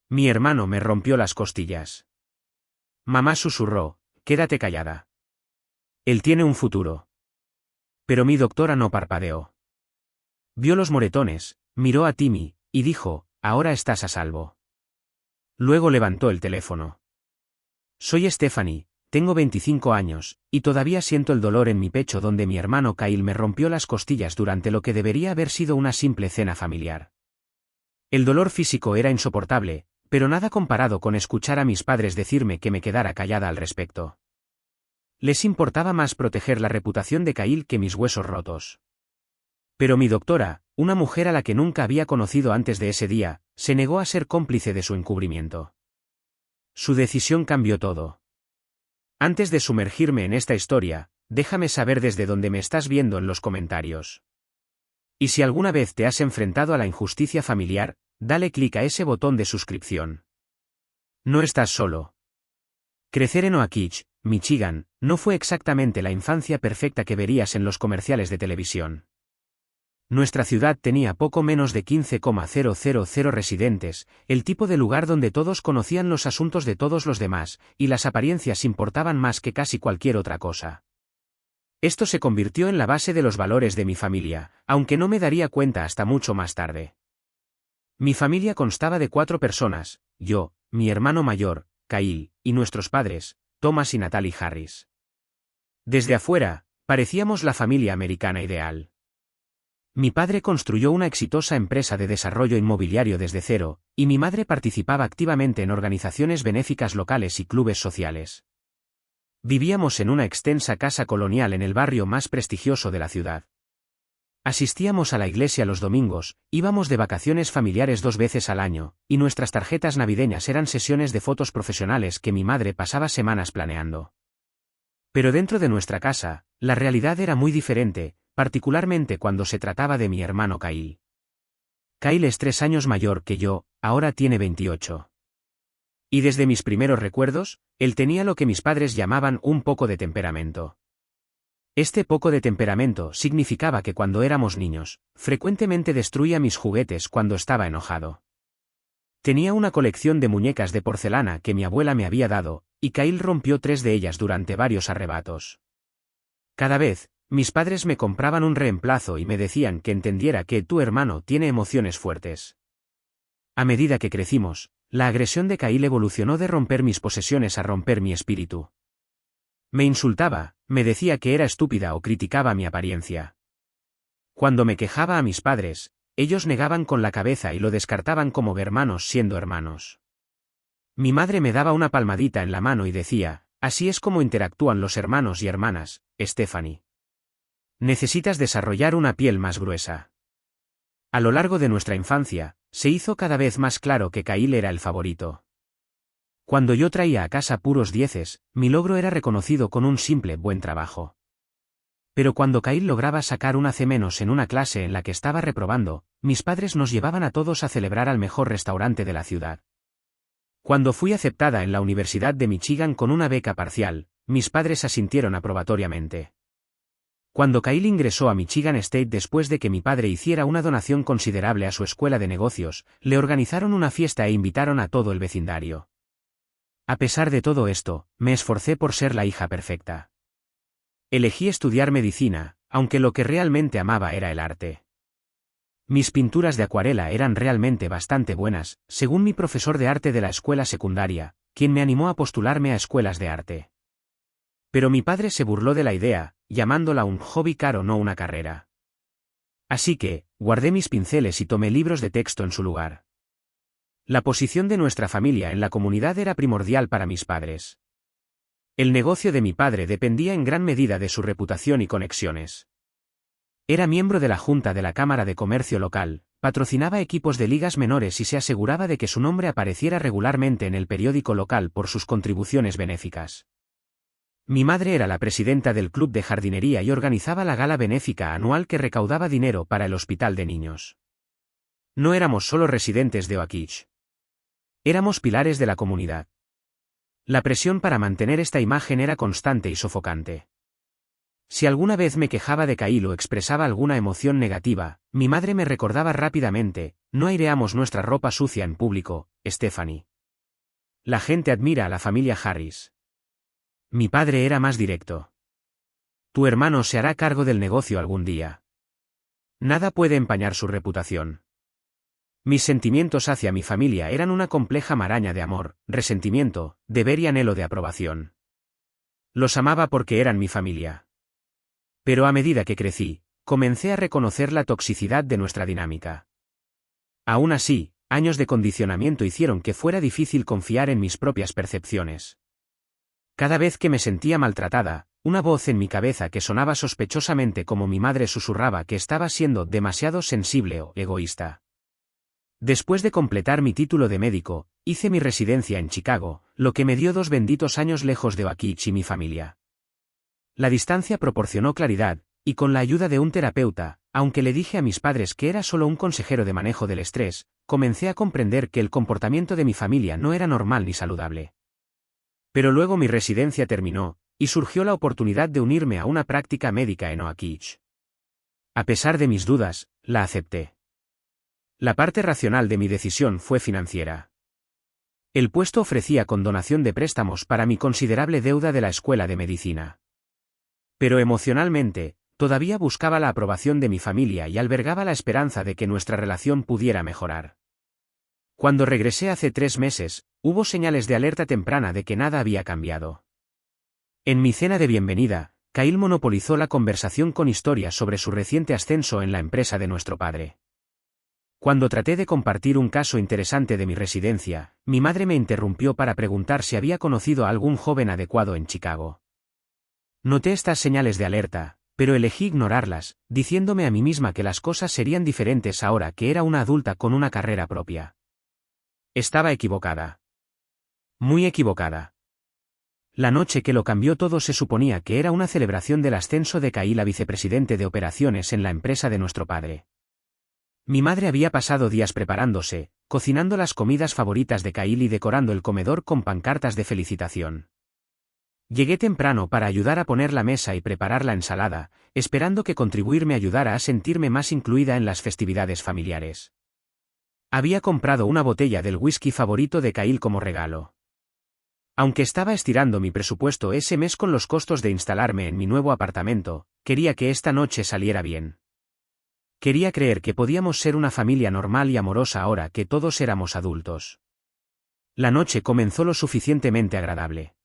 Mi hermano me rompió las costillas. Mamá susurró, quédate callada. Él tiene un futuro. Pero mi doctora no parpadeó. Vio los moretones, miró a Timmy, y dijo, ahora estás a salvo. Luego levantó el teléfono. Soy Stephanie, tengo 25 años, y todavía siento el dolor en mi pecho donde mi hermano Kyle me rompió las costillas durante lo que debería haber sido una simple cena familiar. El dolor físico era insoportable, pero nada comparado con escuchar a mis padres decirme que me quedara callada al respecto. Les importaba más proteger la reputación de Kyle que mis huesos rotos. Pero mi doctora, una mujer a la que nunca había conocido antes de ese día, se negó a ser cómplice de su encubrimiento. Su decisión cambió todo. Antes de sumergirme en esta historia, déjame saber desde dónde me estás viendo en los comentarios. Y si alguna vez te has enfrentado a la injusticia familiar, dale clic a ese botón de suscripción. No estás solo. Crecer en Oakich, Michigan, no fue exactamente la infancia perfecta que verías en los comerciales de televisión. Nuestra ciudad tenía poco menos de 15,000 residentes, el tipo de lugar donde todos conocían los asuntos de todos los demás, y las apariencias importaban más que casi cualquier otra cosa. Esto se convirtió en la base de los valores de mi familia, aunque no me daría cuenta hasta mucho más tarde. Mi familia constaba de 4 personas, yo, mi hermano mayor, Kyle, y nuestros padres, Thomas y Natalie Harris. Desde afuera, parecíamos la familia americana ideal. Mi padre construyó una exitosa empresa de desarrollo inmobiliario desde cero, y mi madre participaba activamente en organizaciones benéficas locales y clubes sociales. Vivíamos en una extensa casa colonial en el barrio más prestigioso de la ciudad. Asistíamos a la iglesia los domingos, íbamos de vacaciones familiares 2 veces al año, y nuestras tarjetas navideñas eran sesiones de fotos profesionales que mi madre pasaba semanas planeando. Pero dentro de nuestra casa, la realidad era muy diferente, particularmente cuando se trataba de mi hermano Kyle. Kyle es 3 años mayor que yo, ahora tiene 28. Y desde mis primeros recuerdos, él tenía lo que mis padres llamaban un poco de temperamento. Este poco de temperamento significaba que cuando éramos niños, frecuentemente destruía mis juguetes cuando estaba enojado. Tenía una colección de muñecas de porcelana que mi abuela me había dado, y Kyle rompió 3 de ellas durante varios arrebatos. Cada vez, mis padres me compraban un reemplazo y me decían que entendiera que tu hermano tiene emociones fuertes. A medida que crecimos, la agresión de Kyle evolucionó de romper mis posesiones a romper mi espíritu. Me insultaba, me decía que era estúpida o criticaba mi apariencia. Cuando me quejaba a mis padres, ellos negaban con la cabeza y lo descartaban como hermanos siendo hermanos. Mi madre me daba una palmadita en la mano y decía, así es como interactúan los hermanos y hermanas, Stephanie. Necesitas desarrollar una piel más gruesa. A lo largo de nuestra infancia, se hizo cada vez más claro que Kyle era el favorito. Cuando yo traía a casa puros 10, mi logro era reconocido con un simple buen trabajo. Pero cuando Kyle lograba sacar una C- en una clase en la que estaba reprobando, mis padres nos llevaban a todos a celebrar al mejor restaurante de la ciudad. Cuando fui aceptada en la Universidad de Michigan con una beca parcial, mis padres asintieron aprobatoriamente. Cuando Kyle ingresó a Michigan State después de que mi padre hiciera una donación considerable a su escuela de negocios, le organizaron una fiesta e invitaron a todo el vecindario. A pesar de todo esto, me esforcé por ser la hija perfecta. Elegí estudiar medicina, aunque lo que realmente amaba era el arte. Mis pinturas de acuarela eran realmente bastante buenas, según mi profesor de arte de la escuela secundaria, quien me animó a postularme a escuelas de arte. Pero mi padre se burló de la idea, llamándola un hobby caro, no una carrera. Así que, guardé mis pinceles y tomé libros de texto en su lugar. La posición de nuestra familia en la comunidad era primordial para mis padres. El negocio de mi padre dependía en gran medida de su reputación y conexiones. Era miembro de la Junta de la Cámara de Comercio local, patrocinaba equipos de ligas menores y se aseguraba de que su nombre apareciera regularmente en el periódico local por sus contribuciones benéficas. Mi madre era la presidenta del club de jardinería y organizaba la gala benéfica anual que recaudaba dinero para el hospital de niños. No éramos solo residentes de Oakich. Éramos pilares de la comunidad. La presión para mantener esta imagen era constante y sofocante. Si alguna vez me quejaba de Kyle o expresaba alguna emoción negativa, mi madre me recordaba rápidamente, no aireamos nuestra ropa sucia en público, Stephanie. La gente admira a la familia Harris. Mi padre era más directo. Tu hermano se hará cargo del negocio algún día. Nada puede empañar su reputación. Mis sentimientos hacia mi familia eran una compleja maraña de amor, resentimiento, deber y anhelo de aprobación. Los amaba porque eran mi familia. Pero a medida que crecí, comencé a reconocer la toxicidad de nuestra dinámica. Aún así, años de condicionamiento hicieron que fuera difícil confiar en mis propias percepciones. Cada vez que me sentía maltratada, una voz en mi cabeza que sonaba sospechosamente como mi madre susurraba que estaba siendo demasiado sensible o egoísta. Después de completar mi título de médico, hice mi residencia en Chicago, lo que me dio 2 benditos años lejos de Oakich y mi familia. La distancia proporcionó claridad, y con la ayuda de un terapeuta, aunque le dije a mis padres que era solo un consejero de manejo del estrés, comencé a comprender que el comportamiento de mi familia no era normal ni saludable. Pero luego mi residencia terminó, y surgió la oportunidad de unirme a una práctica médica en Oakich. A pesar de mis dudas, la acepté. La parte racional de mi decisión fue financiera. El puesto ofrecía condonación de préstamos para mi considerable deuda de la escuela de medicina. Pero emocionalmente, todavía buscaba la aprobación de mi familia y albergaba la esperanza de que nuestra relación pudiera mejorar. Cuando regresé hace 3 meses, hubo señales de alerta temprana de que nada había cambiado. En mi cena de bienvenida, Kyle monopolizó la conversación con historias sobre su reciente ascenso en la empresa de nuestro padre. Cuando traté de compartir un caso interesante de mi residencia, mi madre me interrumpió para preguntar si había conocido a algún joven adecuado en Chicago. Noté estas señales de alerta, pero elegí ignorarlas, diciéndome a mí misma que las cosas serían diferentes ahora que era una adulta con una carrera propia. Estaba equivocada. Muy equivocada. La noche que lo cambió todo se suponía que era una celebración del ascenso de Kyle a vicepresidente de operaciones en la empresa de nuestro padre. Mi madre había pasado días preparándose, cocinando las comidas favoritas de Kyle y decorando el comedor con pancartas de felicitación. Llegué temprano para ayudar a poner la mesa y preparar la ensalada, esperando que contribuir me ayudara a sentirme más incluida en las festividades familiares. Había comprado una botella del whisky favorito de Kyle como regalo. Aunque estaba estirando mi presupuesto ese mes con los costos de instalarme en mi nuevo apartamento, quería que esta noche saliera bien. Quería creer que podíamos ser una familia normal y amorosa ahora que todos éramos adultos. La noche comenzó lo suficientemente agradable.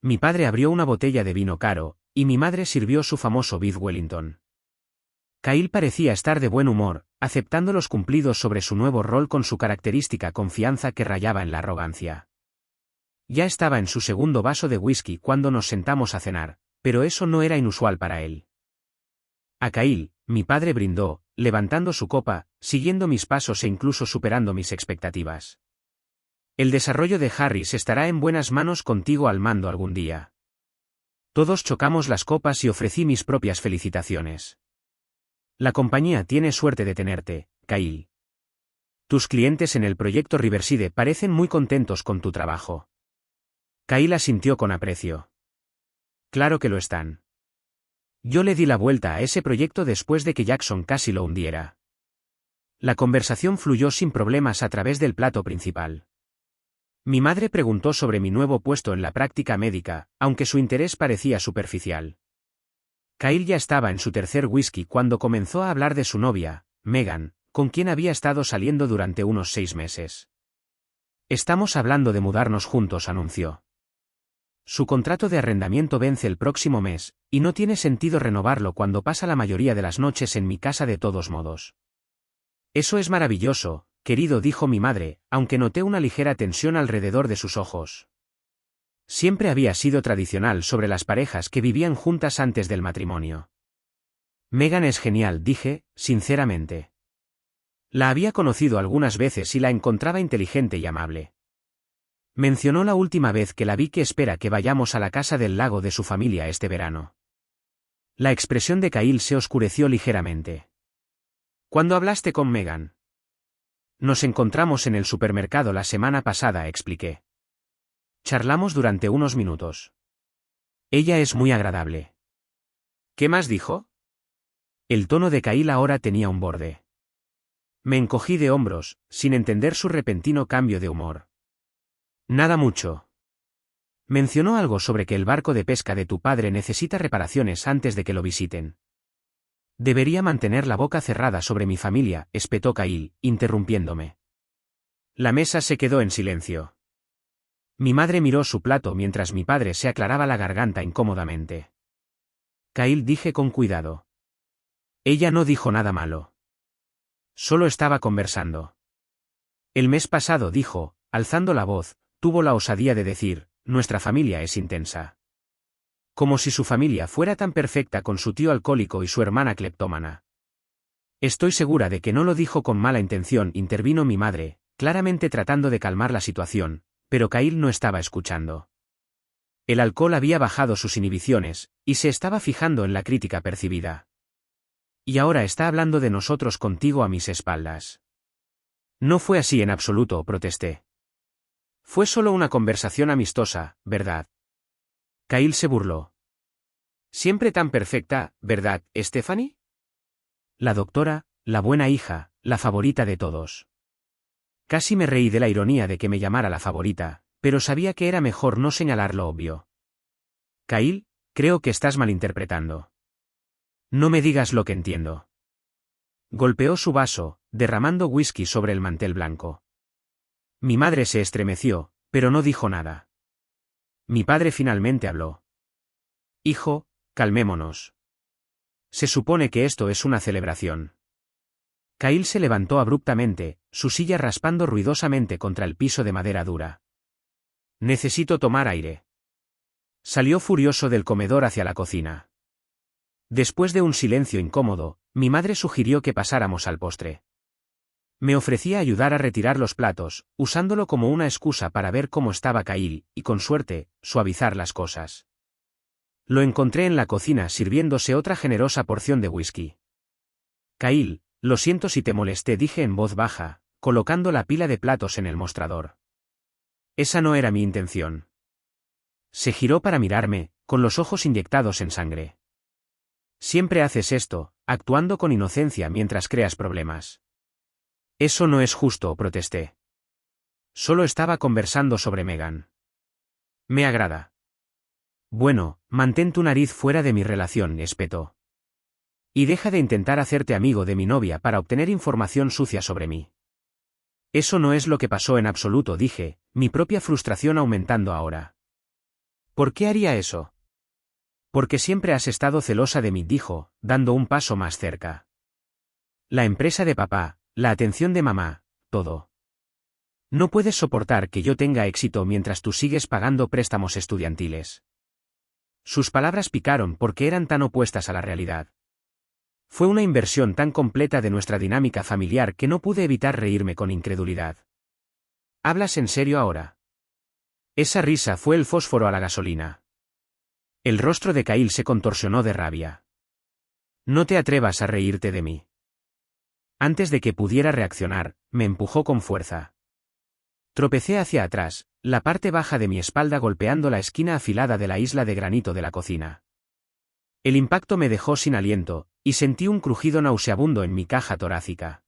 Mi padre abrió una botella de vino caro, y mi madre sirvió su famoso Beef Wellington. Kyle parecía estar de buen humor, aceptando los cumplidos sobre su nuevo rol con su característica confianza que rayaba en la arrogancia. Ya estaba en su segundo vaso de whisky cuando nos sentamos a cenar, pero eso no era inusual para él. A Kyle, mi padre brindó, levantando su copa, siguiendo mis pasos e incluso superando mis expectativas. El desarrollo de Harris estará en buenas manos contigo al mando algún día. Todos chocamos las copas y ofrecí mis propias felicitaciones. La compañía tiene suerte de tenerte, Kyle. Tus clientes en el proyecto Riverside parecen muy contentos con tu trabajo. Kyle asintió con aprecio. Claro que lo están. Yo le di la vuelta a ese proyecto después de que Jackson casi lo hundiera. La conversación fluyó sin problemas a través del plato principal. Mi madre preguntó sobre mi nuevo puesto en la práctica médica, aunque su interés parecía superficial. Kyle ya estaba en su tercer whisky cuando comenzó a hablar de su novia, Megan, con quien había estado saliendo durante unos 6 meses. Estamos hablando de mudarnos juntos, anunció. Su contrato de arrendamiento vence el próximo mes, y no tiene sentido renovarlo cuando pasa la mayoría de las noches en mi casa de todos modos. Eso es maravilloso, querido, dijo mi madre, aunque noté una ligera tensión alrededor de sus ojos. Siempre había sido tradicional sobre las parejas que vivían juntas antes del matrimonio. Megan es genial, dije, sinceramente. La había conocido algunas veces y la encontraba inteligente y amable. Mencionó la última vez que la vi que espera que vayamos a la casa del lago de su familia este verano. La expresión de Kyle se oscureció ligeramente. ¿Cuándo hablaste con Megan? Nos encontramos en el supermercado la semana pasada, expliqué. Charlamos durante unos minutos. Ella es muy agradable. ¿Qué más dijo? El tono de Kyle ahora tenía un borde. Me encogí de hombros, sin entender su repentino cambio de humor. Nada mucho. Mencionó algo sobre que el barco de pesca de tu padre necesita reparaciones antes de que lo visiten. Debería mantener la boca cerrada sobre mi familia, espetó Kyle, interrumpiéndome. La mesa se quedó en silencio. Mi madre miró su plato mientras mi padre se aclaraba la garganta incómodamente. Kyle, dije con cuidado. Ella no dijo nada malo. Solo estaba conversando. El mes pasado dijo, alzando la voz, tuvo la osadía de decir, nuestra familia es intensa. Como si su familia fuera tan perfecta con su tío alcohólico y su hermana cleptómana. Estoy segura de que no lo dijo con mala intención, intervino mi madre, claramente tratando de calmar la situación, pero Kyle no estaba escuchando. El alcohol había bajado sus inhibiciones, y se estaba fijando en la crítica percibida. Y ahora está hablando de nosotros contigo a mis espaldas. No fue así en absoluto, protesté. Fue solo una conversación amistosa, ¿verdad? Kyle se burló. Siempre tan perfecta, ¿verdad, Stephanie? La doctora, la buena hija, la favorita de todos. Casi me reí de la ironía de que me llamara la favorita, pero sabía que era mejor no señalar lo obvio. Kyle, creo que estás malinterpretando. No me digas lo que entiendo. Golpeó su vaso, derramando whisky sobre el mantel blanco. Mi madre se estremeció, pero no dijo nada. Mi padre finalmente habló. Hijo, calmémonos. Se supone que esto es una celebración. Kyle se levantó abruptamente, su silla raspando ruidosamente contra el piso de madera dura. Necesito tomar aire. Salió furioso del comedor hacia la cocina. Después de un silencio incómodo, mi madre sugirió que pasáramos al postre. Me ofrecía ayudar a retirar los platos, usándolo como una excusa para ver cómo estaba Kyle, y con suerte, suavizar las cosas. Lo encontré en la cocina sirviéndose otra generosa porción de whisky. Kyle, lo siento si te molesté, dije en voz baja, colocando la pila de platos en el mostrador. Esa no era mi intención. Se giró para mirarme, con los ojos inyectados en sangre. Siempre haces esto, actuando con inocencia mientras creas problemas. Eso no es justo, protesté. Solo estaba conversando sobre Megan. Me agrada. Bueno, mantén tu nariz fuera de mi relación, espetó. Y deja de intentar hacerte amigo de mi novia para obtener información sucia sobre mí. Eso no es lo que pasó en absoluto, dije, mi propia frustración aumentando ahora. ¿Por qué haría eso? Porque siempre has estado celosa de mí, dijo, dando un paso más cerca. La empresa de papá, la atención de mamá, todo. No puedes soportar que yo tenga éxito mientras tú sigues pagando préstamos estudiantiles. Sus palabras picaron porque eran tan opuestas a la realidad. Fue una inversión tan completa de nuestra dinámica familiar que no pude evitar reírme con incredulidad. ¿Hablas en serio ahora? Esa risa fue el fósforo a la gasolina. El rostro de Kyle se contorsionó de rabia. No te atrevas a reírte de mí. Antes de que pudiera reaccionar, me empujó con fuerza. Tropecé hacia atrás, la parte baja de mi espalda golpeando la esquina afilada de la isla de granito de la cocina. El impacto me dejó sin aliento, y sentí un crujido nauseabundo en mi caja torácica.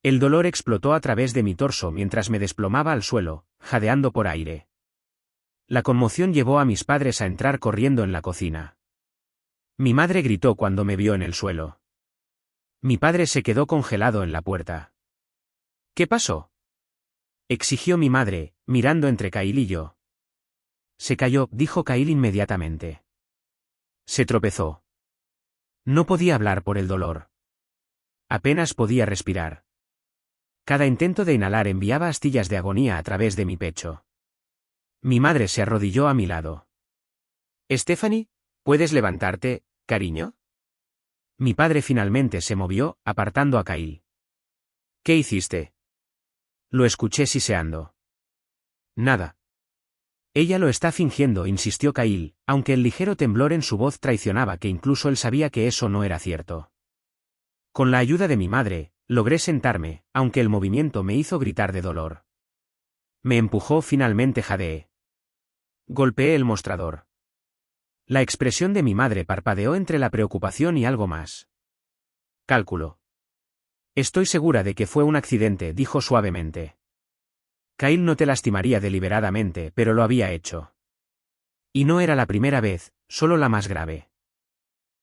El dolor explotó a través de mi torso mientras me desplomaba al suelo, jadeando por aire. La conmoción llevó a mis padres a entrar corriendo en la cocina. Mi madre gritó cuando me vio en el suelo. Mi padre se quedó congelado en la puerta. ¿Qué pasó?, exigió mi madre, mirando entre Kyle y yo. Se cayó, dijo Kyle inmediatamente. Se tropezó. No podía hablar por el dolor. Apenas podía respirar. Cada intento de inhalar enviaba astillas de agonía a través de mi pecho. Mi madre se arrodilló a mi lado. Stephanie, ¿puedes levantarte, cariño? Mi padre finalmente se movió, apartando a Kyle. ¿Qué hiciste? Lo escuché siseando. Nada. Ella lo está fingiendo, insistió Kyle, aunque el ligero temblor en su voz traicionaba que incluso él sabía que eso no era cierto. Con la ayuda de mi madre, logré sentarme, aunque el movimiento me hizo gritar de dolor. Me empujó, finalmente jadeé. Golpeé el mostrador. La expresión de mi madre parpadeó entre la preocupación y algo más. Cálculo. Estoy segura de que fue un accidente, dijo suavemente. Kyle no te lastimaría deliberadamente, pero lo había hecho. Y no era la primera vez, solo la más grave.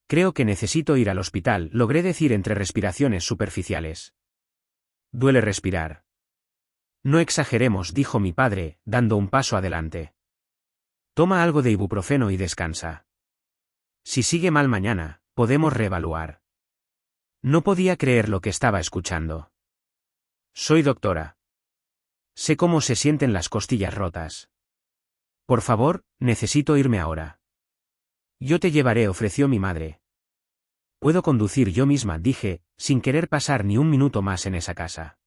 Creo que necesito ir al hospital, logré decir entre respiraciones superficiales. Duele respirar. No exageremos, dijo mi padre, dando un paso adelante. Toma algo de ibuprofeno y descansa. Si sigue mal mañana, podemos reevaluar. No podía creer lo que estaba escuchando. Soy doctora. Sé cómo se sienten las costillas rotas. Por favor, necesito irme ahora. Yo te llevaré, ofreció mi madre. Puedo conducir yo misma, dije, sin querer pasar ni un minuto más en esa casa.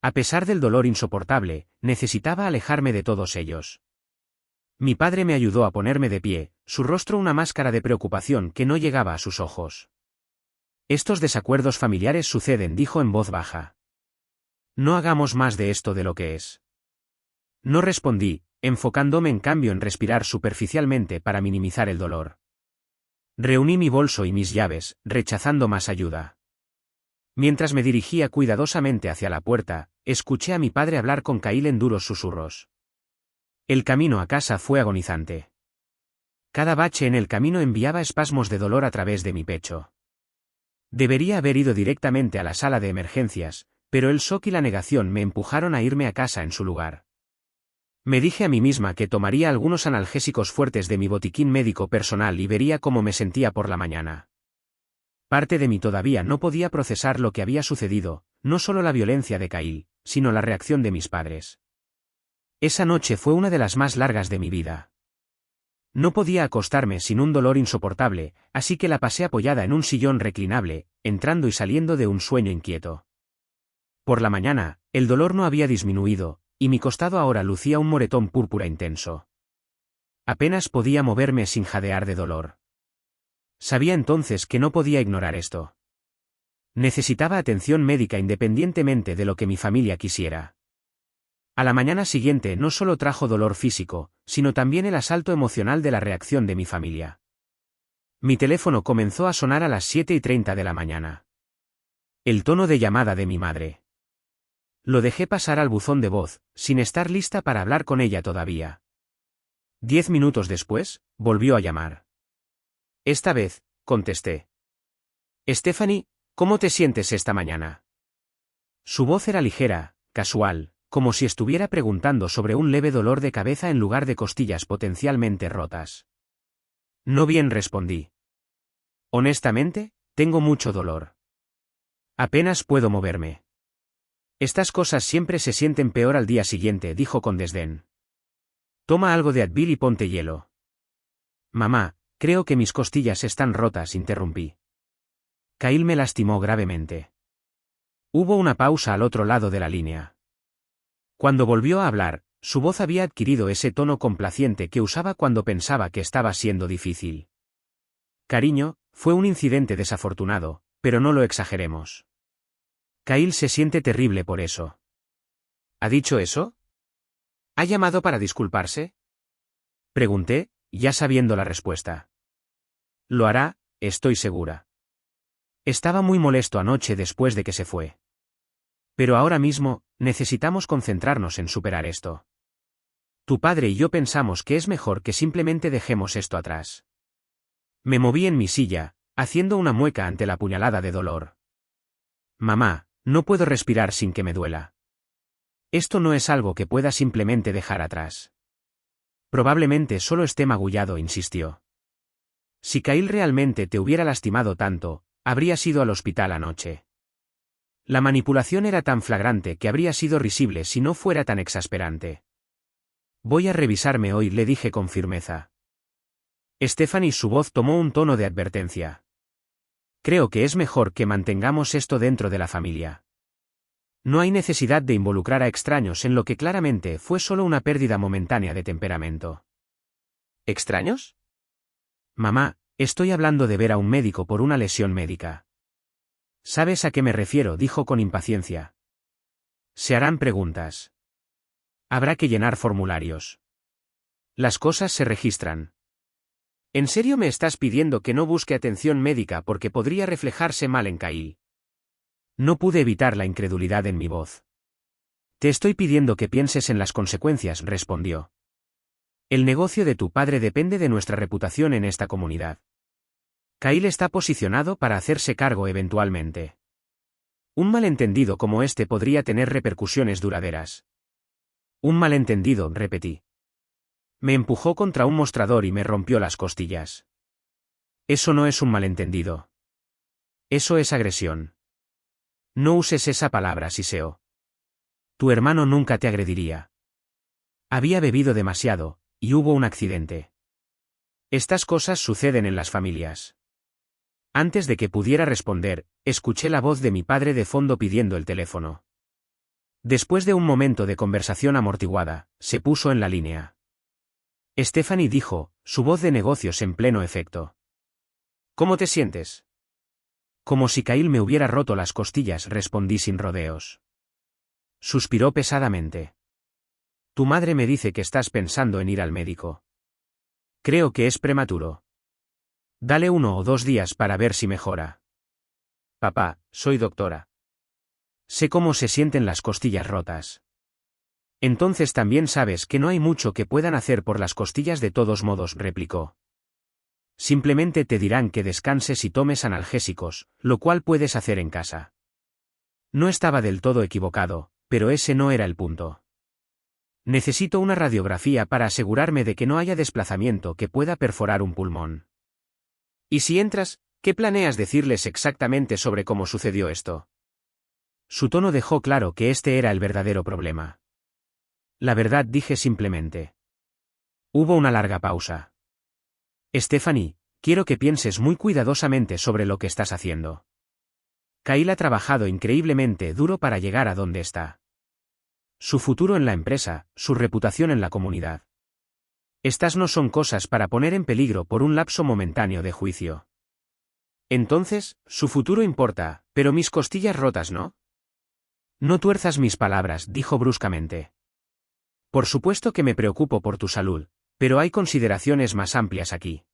A pesar del dolor insoportable, necesitaba alejarme de todos ellos. Mi padre me ayudó a ponerme de pie, su rostro una máscara de preocupación que no llegaba a sus ojos. Estos desacuerdos familiares suceden, dijo en voz baja. No hagamos más de esto de lo que es. No respondí, enfocándome en cambio en respirar superficialmente para minimizar el dolor. Reuní mi bolso y mis llaves, rechazando más ayuda. Mientras me dirigía cuidadosamente hacia la puerta, escuché a mi padre hablar con Kyle en duros susurros. El camino a casa fue agonizante. Cada bache en el camino enviaba espasmos de dolor a través de mi pecho. Debería haber ido directamente a la sala de emergencias, pero el shock y la negación me empujaron a irme a casa en su lugar. Me dije a mí misma que tomaría algunos analgésicos fuertes de mi botiquín médico personal y vería cómo me sentía por la mañana. Parte de mí todavía no podía procesar lo que había sucedido, no solo la violencia de Kyle, sino la reacción de mis padres. Esa noche fue una de las más largas de mi vida. No podía acostarme sin un dolor insoportable, así que la pasé apoyada en un sillón reclinable, entrando y saliendo de un sueño inquieto. Por la mañana, el dolor no había disminuido, y mi costado ahora lucía un moretón púrpura intenso. Apenas podía moverme sin jadear de dolor. Sabía entonces que no podía ignorar esto. Necesitaba atención médica independientemente de lo que mi familia quisiera. A la mañana siguiente no solo trajo dolor físico, sino también el asalto emocional de la reacción de mi familia. Mi teléfono comenzó a sonar a las 7:30 de la mañana. El tono de llamada de mi madre. Lo dejé pasar al buzón de voz, sin estar lista para hablar con ella todavía. 10 minutos después, volvió a llamar. Esta vez, contesté. Stephanie, ¿cómo te sientes esta mañana? Su voz era ligera, casual, como si estuviera preguntando sobre un leve dolor de cabeza en lugar de costillas potencialmente rotas. No bien, respondí. Honestamente, tengo mucho dolor. Apenas puedo moverme. Estas cosas siempre se sienten peor al día siguiente, dijo con desdén. Toma algo de Advil y ponte hielo. Mamá, creo que mis costillas están rotas, interrumpí. Kyle me lastimó gravemente. Hubo una pausa al otro lado de la línea. Cuando volvió a hablar, su voz había adquirido ese tono complaciente que usaba cuando pensaba que estaba siendo difícil. Cariño, fue un incidente desafortunado, pero no lo exageremos. Kyle se siente terrible por eso. ¿Ha dicho eso? ¿Ha llamado para disculparse? Pregunté, ya sabiendo la respuesta. Lo hará, estoy segura. Estaba muy molesto anoche después de que se fue. Pero ahora mismo, necesitamos concentrarnos en superar esto. Tu padre y yo pensamos que es mejor que simplemente dejemos esto atrás. Me moví en mi silla, haciendo una mueca ante la puñalada de dolor. Mamá, no puedo respirar sin que me duela. Esto no es algo que pueda simplemente dejar atrás. Probablemente solo esté magullado, insistió. Si Kyle realmente te hubiera lastimado tanto, habrías ido al hospital anoche. La manipulación era tan flagrante que habría sido risible si no fuera tan exasperante. Voy a revisarme hoy, le dije con firmeza. Stephanie, su voz tomó un tono de advertencia. Creo que es mejor que mantengamos esto dentro de la familia. No hay necesidad de involucrar a extraños en lo que claramente fue solo una pérdida momentánea de temperamento. ¿Extraños? Mamá, estoy hablando de ver a un médico por una lesión médica. ¿Sabes a qué me refiero?, dijo con impaciencia. Se harán preguntas. Habrá que llenar formularios. Las cosas se registran. ¿En serio me estás pidiendo que no busque atención médica porque podría reflejarse mal en Kyle? No pude evitar la incredulidad en mi voz. Te estoy pidiendo que pienses en las consecuencias, respondió. El negocio de tu padre depende de nuestra reputación en esta comunidad. Kyle está posicionado para hacerse cargo eventualmente. Un malentendido como este podría tener repercusiones duraderas. Un malentendido, repetí. Me empujó contra un mostrador y me rompió las costillas. Eso no es un malentendido. Eso es agresión. No uses esa palabra, Siseo. Tu hermano nunca te agrediría. Había bebido demasiado, y hubo un accidente. Estas cosas suceden en las familias. Antes de que pudiera responder, escuché la voz de mi padre de fondo pidiendo el teléfono. Después de un momento de conversación amortiguada, se puso en la línea. Stephanie dijo, su voz de negocios en pleno efecto. ¿Cómo te sientes? Como si Kyle me hubiera roto las costillas, respondí sin rodeos. Suspiró pesadamente. Tu madre me dice que estás pensando en ir al médico. Creo que es prematuro. Dale 1 o 2 días para ver si mejora. Papá, soy doctora. Sé cómo se sienten las costillas rotas. Entonces también sabes que no hay mucho que puedan hacer por las costillas de todos modos, replicó. Simplemente te dirán que descanses y tomes analgésicos, lo cual puedes hacer en casa. No estaba del todo equivocado, pero ese no era el punto. Necesito una radiografía para asegurarme de que no haya desplazamiento que pueda perforar un pulmón. ¿Y si entras, qué planeas decirles exactamente sobre cómo sucedió esto? Su tono dejó claro que este era el verdadero problema. La verdad, dije simplemente. Hubo una larga pausa. Stephanie, quiero que pienses muy cuidadosamente sobre lo que estás haciendo. Kyle ha trabajado increíblemente duro para llegar a donde está. Su futuro en la empresa, su reputación en la comunidad. Estas no son cosas para poner en peligro por un lapso momentáneo de juicio. Entonces, su futuro importa, pero mis costillas rotas no. No tuerzas mis palabras, dijo bruscamente. Por supuesto que me preocupo por tu salud, pero hay consideraciones más amplias aquí.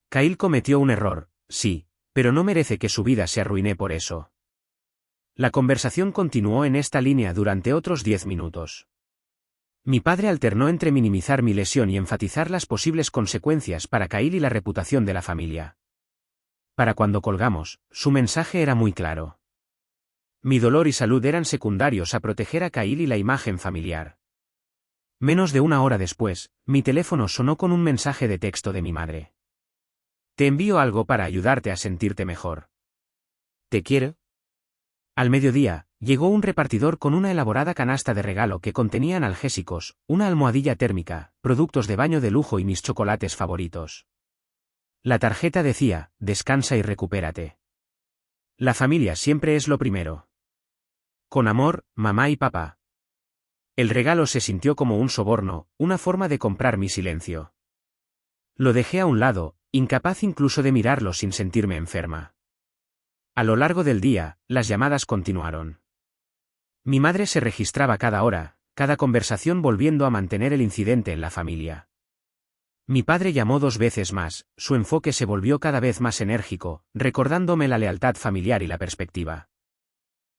Kyle cometió un error, sí, pero no merece que su vida se arruine por eso. La conversación continuó en esta línea durante otros 10 minutos. Mi padre alternó entre minimizar mi lesión y enfatizar las posibles consecuencias para Kyle y la reputación de la familia. Para cuando colgamos, su mensaje era muy claro. Mi dolor y salud eran secundarios a proteger a Kyle y la imagen familiar. Menos de 1 hora después, mi teléfono sonó con un mensaje de texto de mi madre. Te envío algo para ayudarte a sentirte mejor. ¿Te quiero? Al mediodía, llegó un repartidor con una elaborada canasta de regalo que contenía analgésicos, una almohadilla térmica, productos de baño de lujo y mis chocolates favoritos. La tarjeta decía, descansa y recupérate. La familia siempre es lo primero. Con amor, mamá y papá. El regalo se sintió como un soborno, una forma de comprar mi silencio. Lo dejé a un lado, incapaz incluso de mirarlo sin sentirme enferma. A lo largo del día, las llamadas continuaron. Mi madre se registraba cada hora, cada conversación volviendo a mantener el incidente en la familia. Mi padre llamó 2 veces más, su enfoque se volvió cada vez más enérgico, recordándome la lealtad familiar y la perspectiva.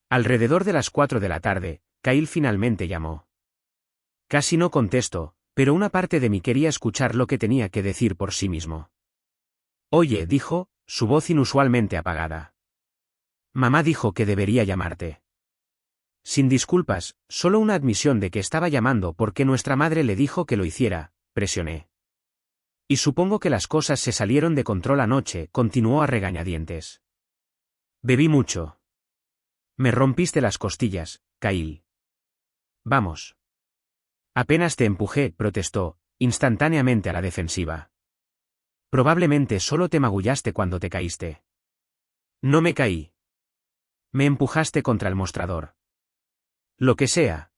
Alrededor de las 4 de la tarde, Kyle finalmente llamó. Casi no contesto, pero una parte de mí quería escuchar lo que tenía que decir por sí mismo. Oye, dijo, su voz inusualmente apagada. Mamá dijo que debería llamarte. Sin disculpas, solo una admisión de que estaba llamando porque nuestra madre le dijo que lo hiciera, presioné. Y supongo que las cosas se salieron de control anoche, continuó a regañadientes. Bebí mucho. Me rompiste las costillas, Kyle. Vamos. Apenas te empujé, protestó, instantáneamente a la defensiva. Probablemente solo te magullaste cuando te caíste. No me caí. Me empujaste contra el mostrador. Lo que sea.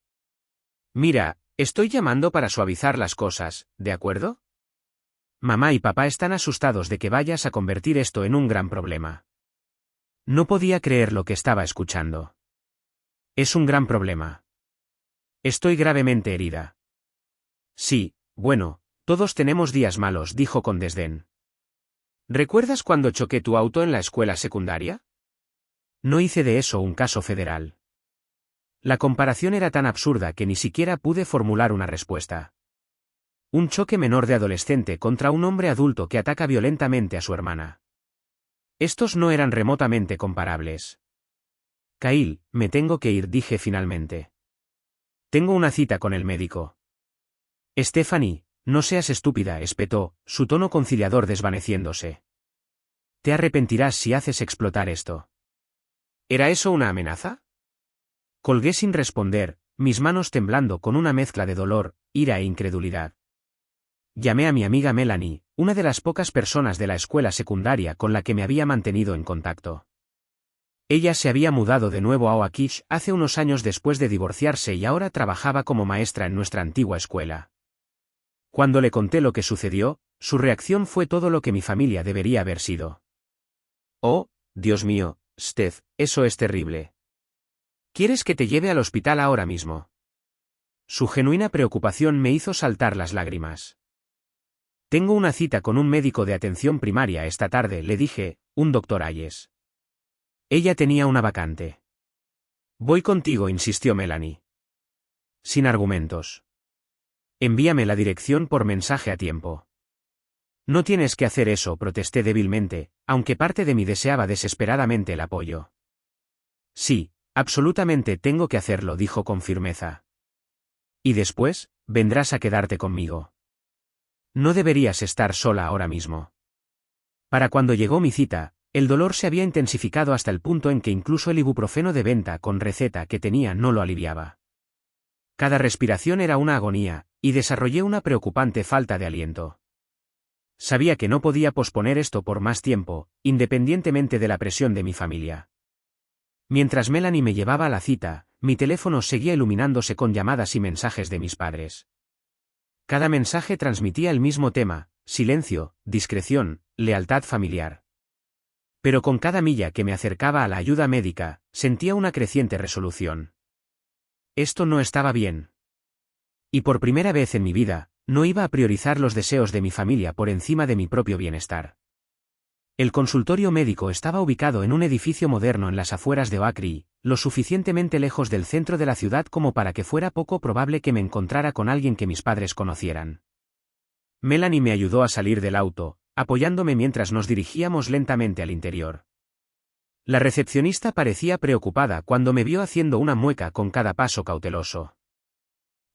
Mira, estoy llamando para suavizar las cosas, ¿de acuerdo? Mamá y papá están asustados de que vayas a convertir esto en un gran problema. No podía creer lo que estaba escuchando. Es un gran problema. Estoy gravemente herida. Sí, bueno, todos tenemos días malos, dijo con desdén. ¿Recuerdas cuando choqué tu auto en la escuela secundaria? No hice de eso un caso federal. La comparación era tan absurda que ni siquiera pude formular una respuesta. Un choque menor de adolescente contra un hombre adulto que ataca violentamente a su hermana. Estos no eran remotamente comparables. Kyle, me tengo que ir, dije finalmente. Tengo una cita con el médico. Stephanie, no seas estúpida, espetó, su tono conciliador desvaneciéndose. Te arrepentirás si haces explotar esto. ¿Era eso una amenaza? Colgué sin responder, mis manos temblando con una mezcla de dolor, ira e incredulidad. Llamé a mi amiga Melanie, una de las pocas personas de la escuela secundaria con la que me había mantenido en contacto. Ella se había mudado de nuevo a Oakish hace unos años después de divorciarse y ahora trabajaba como maestra en nuestra antigua escuela. Cuando le conté lo que sucedió, su reacción fue todo lo que mi familia debería haber sido. Oh, Dios mío, Steph, eso es terrible. ¿Quieres que te lleve al hospital ahora mismo? Su genuina preocupación me hizo saltar las lágrimas. Tengo una cita con un médico de atención primaria esta tarde, le dije, un doctor Hayes. Ella tenía una vacante. Voy contigo, insistió Melanie. Sin argumentos. Envíame la dirección por mensaje a tiempo. No tienes que hacer eso, protesté débilmente, aunque parte de mí deseaba desesperadamente el apoyo. Sí, absolutamente tengo que hacerlo, dijo con firmeza. Y después, vendrás a quedarte conmigo. No deberías estar sola ahora mismo. Para cuando llegó mi cita, el dolor se había intensificado hasta el punto en que incluso el ibuprofeno de venta con receta que tenía no lo aliviaba. Cada respiración era una agonía, y desarrollé una preocupante falta de aliento. Sabía que no podía posponer esto por más tiempo, independientemente de la presión de mi familia. Mientras Melanie me llevaba a la cita, mi teléfono seguía iluminándose con llamadas y mensajes de mis padres. Cada mensaje transmitía el mismo tema: silencio, discreción, lealtad familiar. Pero con cada milla que me acercaba a la ayuda médica, sentía una creciente resolución. Esto no estaba bien. Y por primera vez en mi vida, no iba a priorizar los deseos de mi familia por encima de mi propio bienestar. El consultorio médico estaba ubicado en un edificio moderno en las afueras de Oakridge, lo suficientemente lejos del centro de la ciudad como para que fuera poco probable que me encontrara con alguien que mis padres conocieran. Melanie me ayudó a salir del auto, apoyándome mientras nos dirigíamos lentamente al interior. La recepcionista parecía preocupada cuando me vio haciendo una mueca con cada paso cauteloso.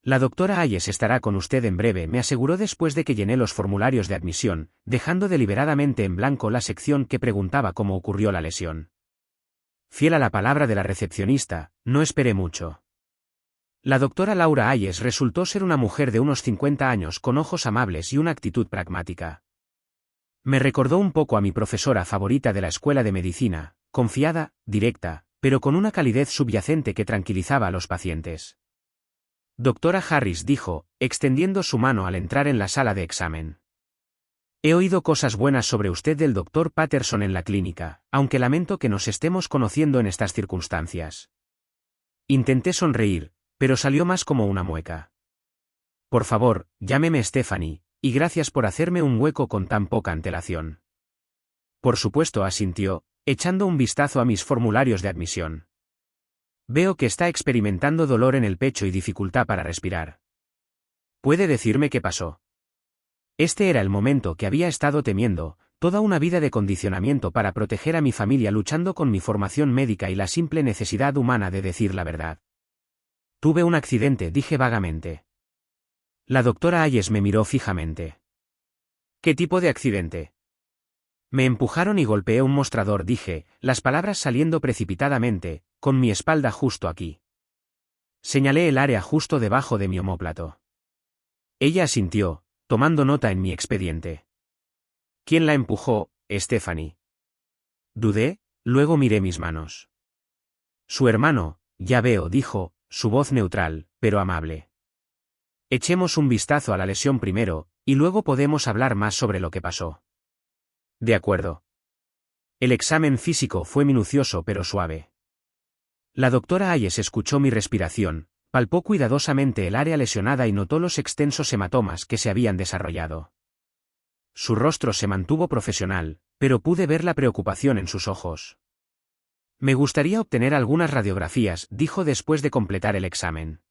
La doctora Hayes estará con usted en breve, me aseguró después de que llené los formularios de admisión, dejando deliberadamente en blanco la sección que preguntaba cómo ocurrió la lesión. Fiel a la palabra de la recepcionista, no esperé mucho. La doctora Laura Hayes resultó ser una mujer de unos 50 años con ojos amables y una actitud pragmática. Me recordó un poco a mi profesora favorita de la escuela de medicina, confiada, directa, pero con una calidez subyacente que tranquilizaba a los pacientes. Doctora Harris, dijo, extendiendo su mano al entrar en la sala de examen. He oído cosas buenas sobre usted del doctor Patterson en la clínica, aunque lamento que nos estemos conociendo en estas circunstancias. Intenté sonreír, pero salió más como una mueca. Por favor, llámeme Stephanie, y gracias por hacerme un hueco con tan poca antelación. Por supuesto, asintió, echando un vistazo a mis formularios de admisión. Veo que está experimentando dolor en el pecho y dificultad para respirar. ¿Puede decirme qué pasó? Este era el momento que había estado temiendo, toda una vida de condicionamiento para proteger a mi familia luchando con mi formación médica y la simple necesidad humana de decir la verdad. Tuve un accidente, dije vagamente. La doctora Hayes me miró fijamente. ¿Qué tipo de accidente? Me empujaron y golpeé un mostrador, dije, las palabras saliendo precipitadamente, con mi espalda justo aquí. Señalé el área justo debajo de mi omóplato. Ella asintió, tomando nota en mi expediente. ¿Quién la empujó, Stephanie? Dudé, luego miré mis manos. Su hermano, ya veo, dijo, su voz neutral, pero amable. Echemos un vistazo a la lesión primero, y luego podemos hablar más sobre lo que pasó. De acuerdo. El examen físico fue minucioso pero suave. La doctora Hayes escuchó mi respiración, palpó cuidadosamente el área lesionada y notó los extensos hematomas que se habían desarrollado. Su rostro se mantuvo profesional, pero pude ver la preocupación en sus ojos. Me gustaría obtener algunas radiografías, dijo después de completar el examen.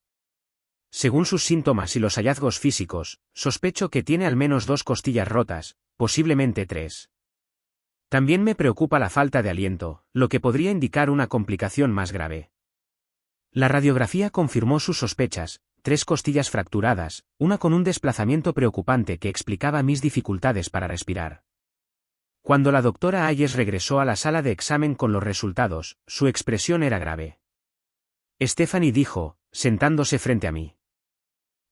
Según sus síntomas y los hallazgos físicos, sospecho que tiene al menos 2 costillas rotas, posiblemente 3. También me preocupa la falta de aliento, lo que podría indicar una complicación más grave. La radiografía confirmó sus sospechas: 3 costillas fracturadas, una con un desplazamiento preocupante que explicaba mis dificultades para respirar. Cuando la doctora Hayes regresó a la sala de examen con los resultados, su expresión era grave. Stephanie dijo, sentándose frente a mí.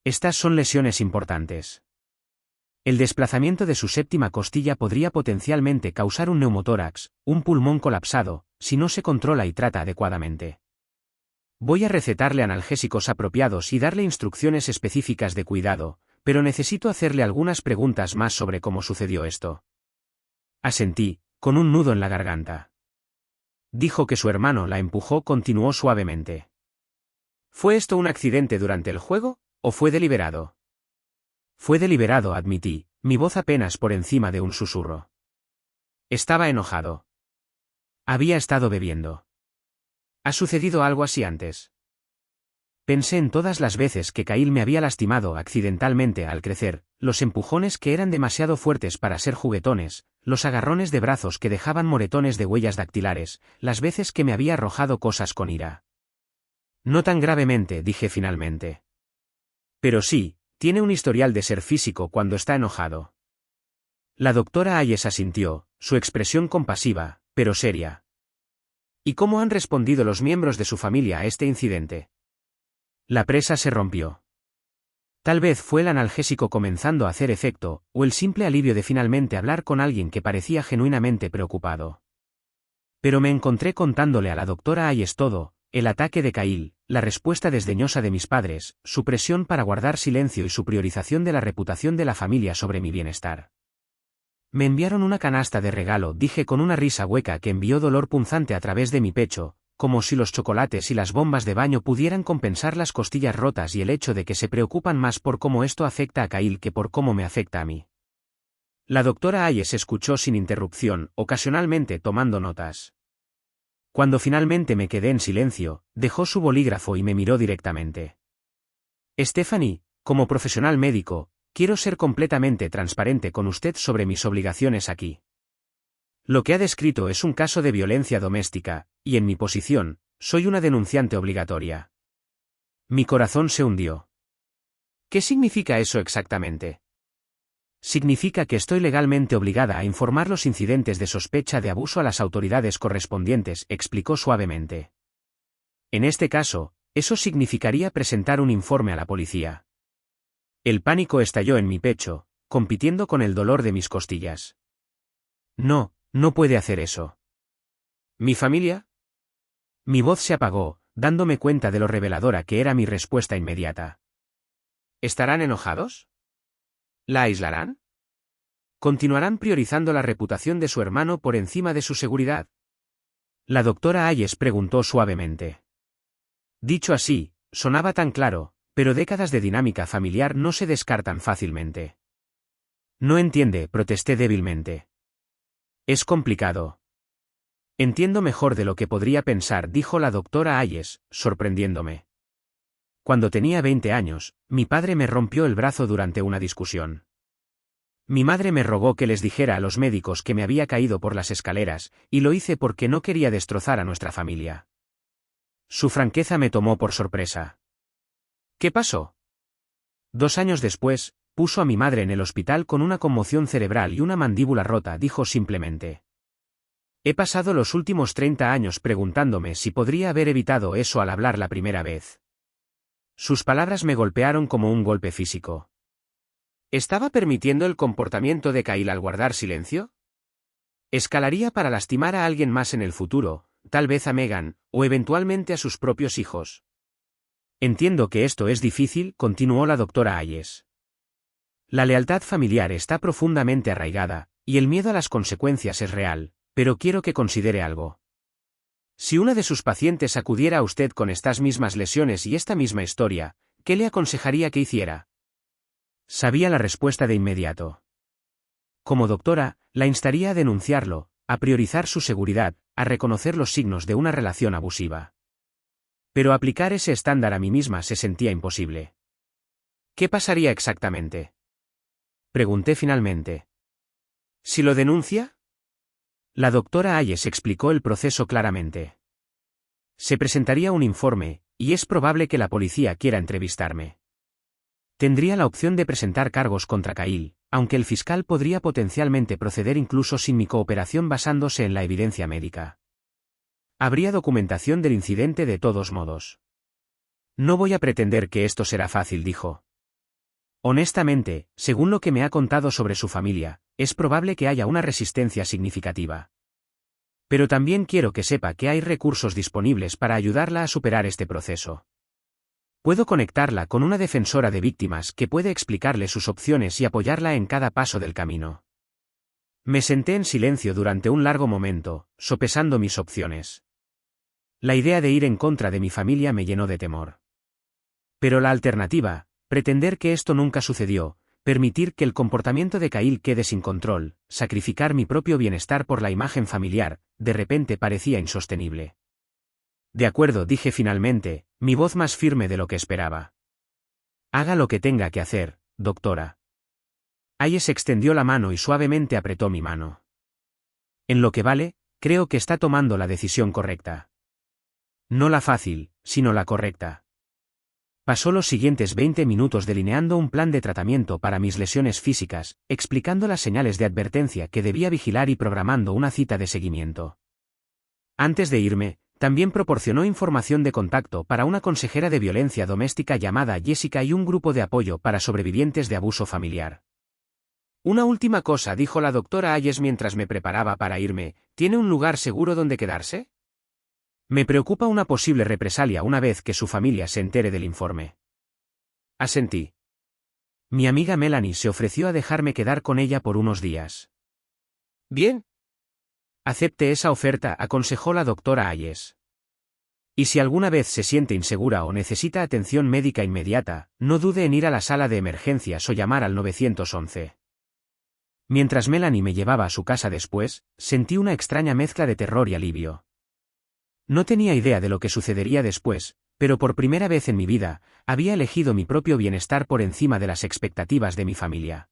Estas son lesiones importantes. El desplazamiento de su séptima costilla podría potencialmente causar un neumotórax, un pulmón colapsado, si no se controla y trata adecuadamente. Voy a recetarle analgésicos apropiados y darle instrucciones específicas de cuidado, pero necesito hacerle algunas preguntas más sobre cómo sucedió esto. Asentí, con un nudo en la garganta. Dijo que su hermano la empujó. Continuó suavemente. ¿Fue esto un accidente durante el juego, o fue deliberado? Fue deliberado, admití, mi voz apenas por encima de un susurro. Estaba enojado. Había estado bebiendo. ¿Ha sucedido algo así antes? Pensé en todas las veces que Kyle me había lastimado accidentalmente al crecer, los empujones que eran demasiado fuertes para ser juguetones, los agarrones de brazos que dejaban moretones de huellas dactilares, las veces que me había arrojado cosas con ira. No tan gravemente, dije finalmente. Pero sí, tiene un historial de ser físico cuando está enojado. La doctora Hayes asintió, su expresión compasiva, pero seria. ¿Y cómo han respondido los miembros de su familia a este incidente? La presa se rompió. Tal vez fue el analgésico comenzando a hacer efecto, o el simple alivio de finalmente hablar con alguien que parecía genuinamente preocupado. Pero me encontré contándole a la doctora Hayes todo: el ataque de Kyle, la respuesta desdeñosa de mis padres, su presión para guardar silencio y su priorización de la reputación de la familia sobre mi bienestar. Me enviaron una canasta de regalo, dije con una risa hueca que envió dolor punzante a través de mi pecho, como si los chocolates y las bombas de baño pudieran compensar las costillas rotas y el hecho de que se preocupan más por cómo esto afecta a Kyle que por cómo me afecta a mí. La doctora Hayes escuchó sin interrupción, ocasionalmente tomando notas. Cuando finalmente me quedé en silencio, dejó su bolígrafo y me miró directamente. Stephanie, como profesional médico, quiero ser completamente transparente con usted sobre mis obligaciones aquí. Lo que ha descrito es un caso de violencia doméstica, y en mi posición, soy una denunciante obligatoria. Mi corazón se hundió. ¿Qué significa eso exactamente? Significa que estoy legalmente obligada a informar los incidentes de sospecha de abuso a las autoridades correspondientes, explicó suavemente. En este caso, eso significaría presentar un informe a la policía. El pánico estalló en mi pecho, compitiendo con el dolor de mis costillas. No, no puede hacer eso. ¿Mi familia? Mi voz se apagó, dándome cuenta de lo reveladora que era mi respuesta inmediata. ¿Estarán enojados? ¿La aislarán? ¿Continuarán priorizando la reputación de su hermano por encima de su seguridad? La doctora Hayes preguntó suavemente. Dicho así, sonaba tan claro, pero décadas de dinámica familiar no se descartan fácilmente. No entiende, protesté débilmente. Es complicado. Entiendo mejor de lo que podría pensar, dijo la doctora Hayes, sorprendiéndome. Cuando tenía 20 años, mi padre me rompió el brazo durante una discusión. Mi madre me rogó que les dijera a los médicos que me había caído por las escaleras, y lo hice porque no quería destrozar a nuestra familia. Su franqueza me tomó por sorpresa. ¿Qué pasó? 2 años después, puso a mi madre en el hospital con una conmoción cerebral y una mandíbula rota, dijo simplemente. He pasado los últimos 30 años preguntándome si podría haber evitado eso al hablar la primera vez. Sus palabras me golpearon como un golpe físico. ¿Estaba permitiendo el comportamiento de Kyle al guardar silencio? ¿Escalaría para lastimar a alguien más en el futuro, tal vez a Megan, o eventualmente a sus propios hijos? Entiendo que esto es difícil, continuó la doctora Hayes. La lealtad familiar está profundamente arraigada, y el miedo a las consecuencias es real, pero quiero que considere algo. Si una de sus pacientes acudiera a usted con estas mismas lesiones y esta misma historia, ¿qué le aconsejaría que hiciera? Sabía la respuesta de inmediato. Como doctora, la instaría a denunciarlo, a priorizar su seguridad, a reconocer los signos de una relación abusiva. Pero aplicar ese estándar a mí misma se sentía imposible. ¿Qué pasaría exactamente? Pregunté finalmente. ¿Si lo denuncia? La doctora Hayes explicó el proceso claramente. Se presentaría un informe, y es probable que la policía quiera entrevistarme. Tendría la opción de presentar cargos contra Kyle, aunque el fiscal podría potencialmente proceder incluso sin mi cooperación basándose en la evidencia médica. Habría documentación del incidente de todos modos. No voy a pretender que esto será fácil, dijo. Honestamente, según lo que me ha contado sobre su familia, es probable que haya una resistencia significativa. Pero también quiero que sepa que hay recursos disponibles para ayudarla a superar este proceso. Puedo conectarla con una defensora de víctimas que puede explicarle sus opciones y apoyarla en cada paso del camino. Me senté en silencio durante un largo momento, sopesando mis opciones. La idea de ir en contra de mi familia me llenó de temor. Pero la alternativa, pretender que esto nunca sucedió, permitir que el comportamiento de Kyle quede sin control, sacrificar mi propio bienestar por la imagen familiar, de repente parecía insostenible. De acuerdo, dije finalmente, mi voz más firme de lo que esperaba. Haga lo que tenga que hacer, doctora. Hayes extendió la mano y suavemente apretó mi mano. En lo que vale, creo que está tomando la decisión correcta. No la fácil, sino la correcta. Pasó los siguientes 20 minutos delineando un plan de tratamiento para mis lesiones físicas, explicando las señales de advertencia que debía vigilar y programando una cita de seguimiento. Antes de irme, también proporcionó información de contacto para una consejera de violencia doméstica llamada Jessica y un grupo de apoyo para sobrevivientes de abuso familiar. Una última cosa, dijo la doctora Hayes mientras me preparaba para irme, ¿tiene un lugar seguro donde quedarse? Me preocupa una posible represalia una vez que su familia se entere del informe. Asentí. Mi amiga Melanie se ofreció a dejarme quedar con ella por unos días. Bien. Acepte esa oferta, aconsejó la doctora Hayes. Y si alguna vez se siente insegura o necesita atención médica inmediata, no dude en ir a la sala de emergencias o llamar al 911. Mientras Melanie me llevaba a su casa después, sentí una extraña mezcla de terror y alivio. No tenía idea de lo que sucedería después, pero por primera vez en mi vida, había elegido mi propio bienestar por encima de las expectativas de mi familia.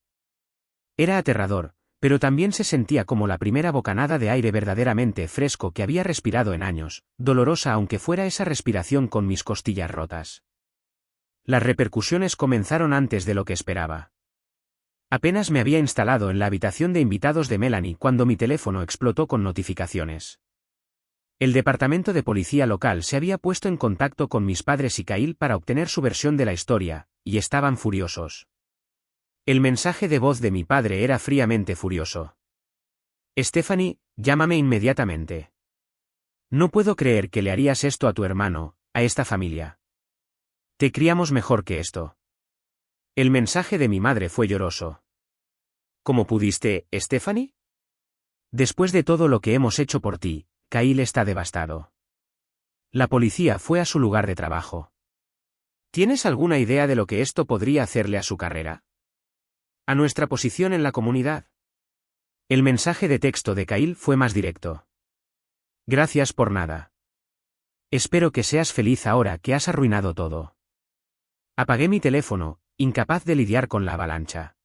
Era aterrador, pero también se sentía como la primera bocanada de aire verdaderamente fresco que había respirado en años, dolorosa aunque fuera esa respiración con mis costillas rotas. Las repercusiones comenzaron antes de lo que esperaba. Apenas me había instalado en la habitación de invitados de Melanie cuando mi teléfono explotó con notificaciones. El departamento de policía local se había puesto en contacto con mis padres y Kyle para obtener su versión de la historia, y estaban furiosos. El mensaje de voz de mi padre era fríamente furioso. Stephanie, llámame inmediatamente. No puedo creer que le harías esto a tu hermano, a esta familia. Te criamos mejor que esto. El mensaje de mi madre fue lloroso. ¿Cómo pudiste, Stephanie? Después de todo lo que hemos hecho por ti, Kyle está devastado. La policía fue a su lugar de trabajo. ¿Tienes alguna idea de lo que esto podría hacerle a su carrera? ¿A nuestra posición en la comunidad? El mensaje de texto de Kyle fue más directo. Gracias por nada. Espero que seas feliz ahora que has arruinado todo. Apagué mi teléfono, incapaz de lidiar con la avalancha.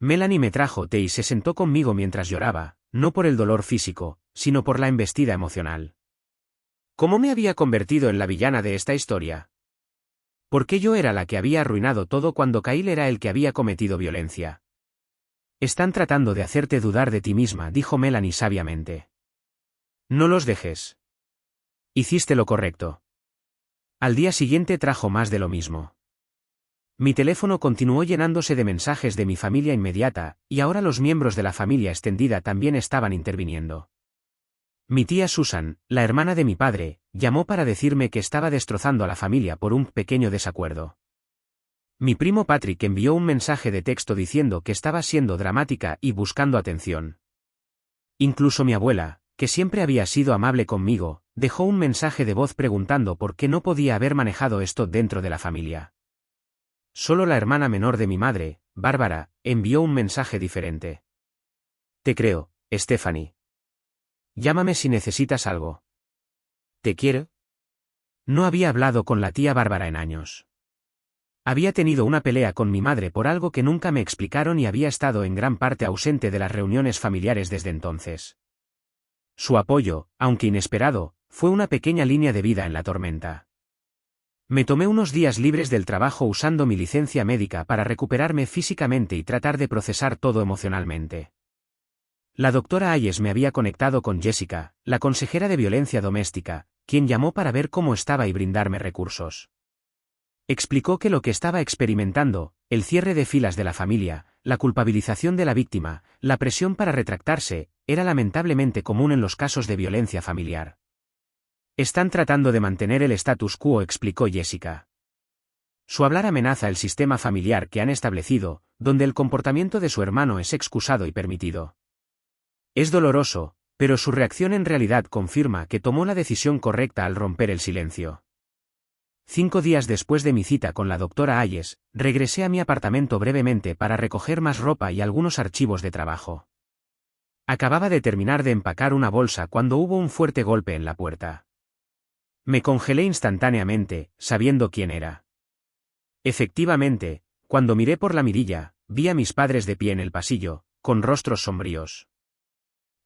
Melanie me trajo té y se sentó conmigo mientras lloraba, no por el dolor físico, sino por la embestida emocional. ¿Cómo me había convertido en la villana de esta historia? ¿Por qué yo era la que había arruinado todo cuando Kyle era el que había cometido violencia? Están tratando de hacerte dudar de ti misma, dijo Melanie sabiamente. No los dejes. Hiciste lo correcto. Al día siguiente trajo más de lo mismo. Mi teléfono continuó llenándose de mensajes de mi familia inmediata, y ahora los miembros de la familia extendida también estaban interviniendo. Mi tía Susan, la hermana de mi padre, llamó para decirme que estaba destrozando a la familia por un pequeño desacuerdo. Mi primo Patrick envió un mensaje de texto diciendo que estaba siendo dramática y buscando atención. Incluso mi abuela, que siempre había sido amable conmigo, dejó un mensaje de voz preguntando por qué no podía haber manejado esto dentro de la familia. Solo la hermana menor de mi madre, Bárbara, envió un mensaje diferente. Te creo, Stephanie. Llámame si necesitas algo. ¿Te quiero? No había hablado con la tía Bárbara en años. Había tenido una pelea con mi madre por algo que nunca me explicaron y había estado en gran parte ausente de las reuniones familiares desde entonces. Su apoyo, aunque inesperado, fue una pequeña línea de vida en la tormenta. Me tomé unos días libres del trabajo usando mi licencia médica para recuperarme físicamente y tratar de procesar todo emocionalmente. La doctora Ayes me había conectado con Jessica, la consejera de violencia doméstica, quien llamó para ver cómo estaba y brindarme recursos. Explicó que lo que estaba experimentando, el cierre de filas de la familia, la culpabilización de la víctima, la presión para retractarse, era lamentablemente común en los casos de violencia familiar. Están tratando de mantener el status quo, explicó Jessica. Su hablar amenaza el sistema familiar que han establecido, donde el comportamiento de su hermano es excusado y permitido. Es doloroso, pero su reacción en realidad confirma que tomó la decisión correcta al romper el silencio. 5 días después de mi cita con la doctora Ayes, regresé a mi apartamento brevemente para recoger más ropa y algunos archivos de trabajo. Acababa de terminar de empacar una bolsa cuando hubo un fuerte golpe en la puerta. Me congelé instantáneamente, sabiendo quién era. Efectivamente, cuando miré por la mirilla, vi a mis padres de pie en el pasillo, con rostros sombríos.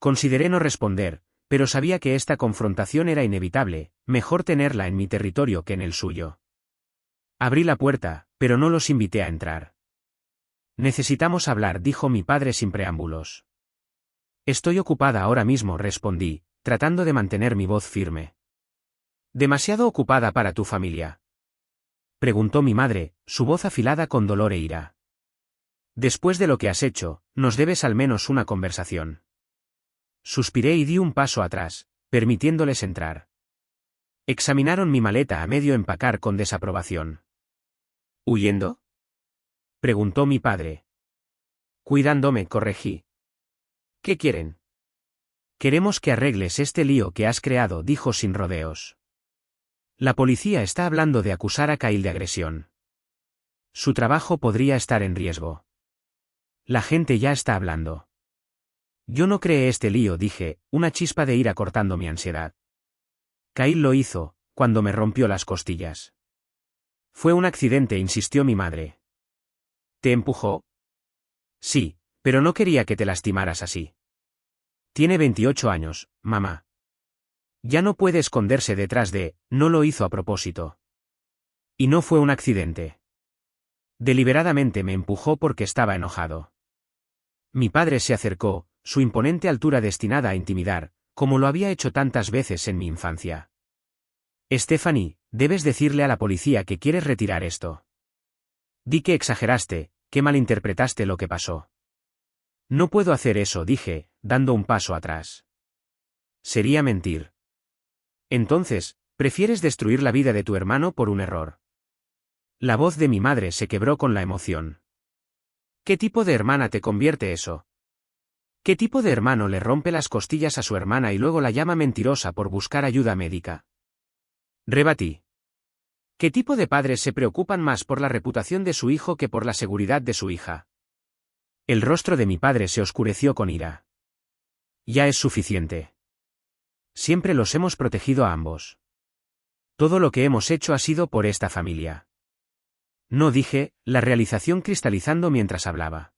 Consideré no responder, pero sabía que esta confrontación era inevitable, mejor tenerla en mi territorio que en el suyo. Abrí la puerta, pero no los invité a entrar. Necesitamos hablar, dijo mi padre sin preámbulos. Estoy ocupada ahora mismo, respondí, tratando de mantener mi voz firme. ¿Demasiado ocupada para tu familia?, preguntó mi madre, su voz afilada con dolor e ira. Después de lo que has hecho, nos debes al menos una conversación. Suspiré y di un paso atrás, permitiéndoles entrar. Examinaron mi maleta a medio empacar con desaprobación. ¿Huyendo?, preguntó mi padre. Cuidándome, corregí. ¿Qué quieren? Queremos que arregles este lío que has creado, dijo sin rodeos. La policía está hablando de acusar a Kyle de agresión. Su trabajo podría estar en riesgo. La gente ya está hablando. Yo no creé este lío, dije, una chispa de ira cortando mi ansiedad. Kyle lo hizo, cuando me rompió las costillas. Fue un accidente, insistió mi madre. ¿Te empujó? Sí, pero no quería que te lastimaras así. Tiene 28 años, mamá. Ya no puede esconderse detrás de, no lo hizo a propósito. Y no fue un accidente. Deliberadamente me empujó porque estaba enojado. Mi padre se acercó, su imponente altura destinada a intimidar, como lo había hecho tantas veces en mi infancia. Stephanie, debes decirle a la policía que quieres retirar esto. Di que exageraste, que malinterpretaste lo que pasó. No puedo hacer eso, dije, dando un paso atrás. Sería mentir. Entonces, ¿prefieres destruir la vida de tu hermano por un error? La voz de mi madre se quebró con la emoción. ¿Qué tipo de hermana te convierte eso? ¿Qué tipo de hermano le rompe las costillas a su hermana y luego la llama mentirosa por buscar ayuda médica? Rebatí. ¿Qué tipo de padres se preocupan más por la reputación de su hijo que por la seguridad de su hija? El rostro de mi padre se oscureció con ira. Ya es suficiente. Siempre los hemos protegido a ambos. Todo lo que hemos hecho ha sido por esta familia. No, dije, la realización cristalizando mientras hablaba.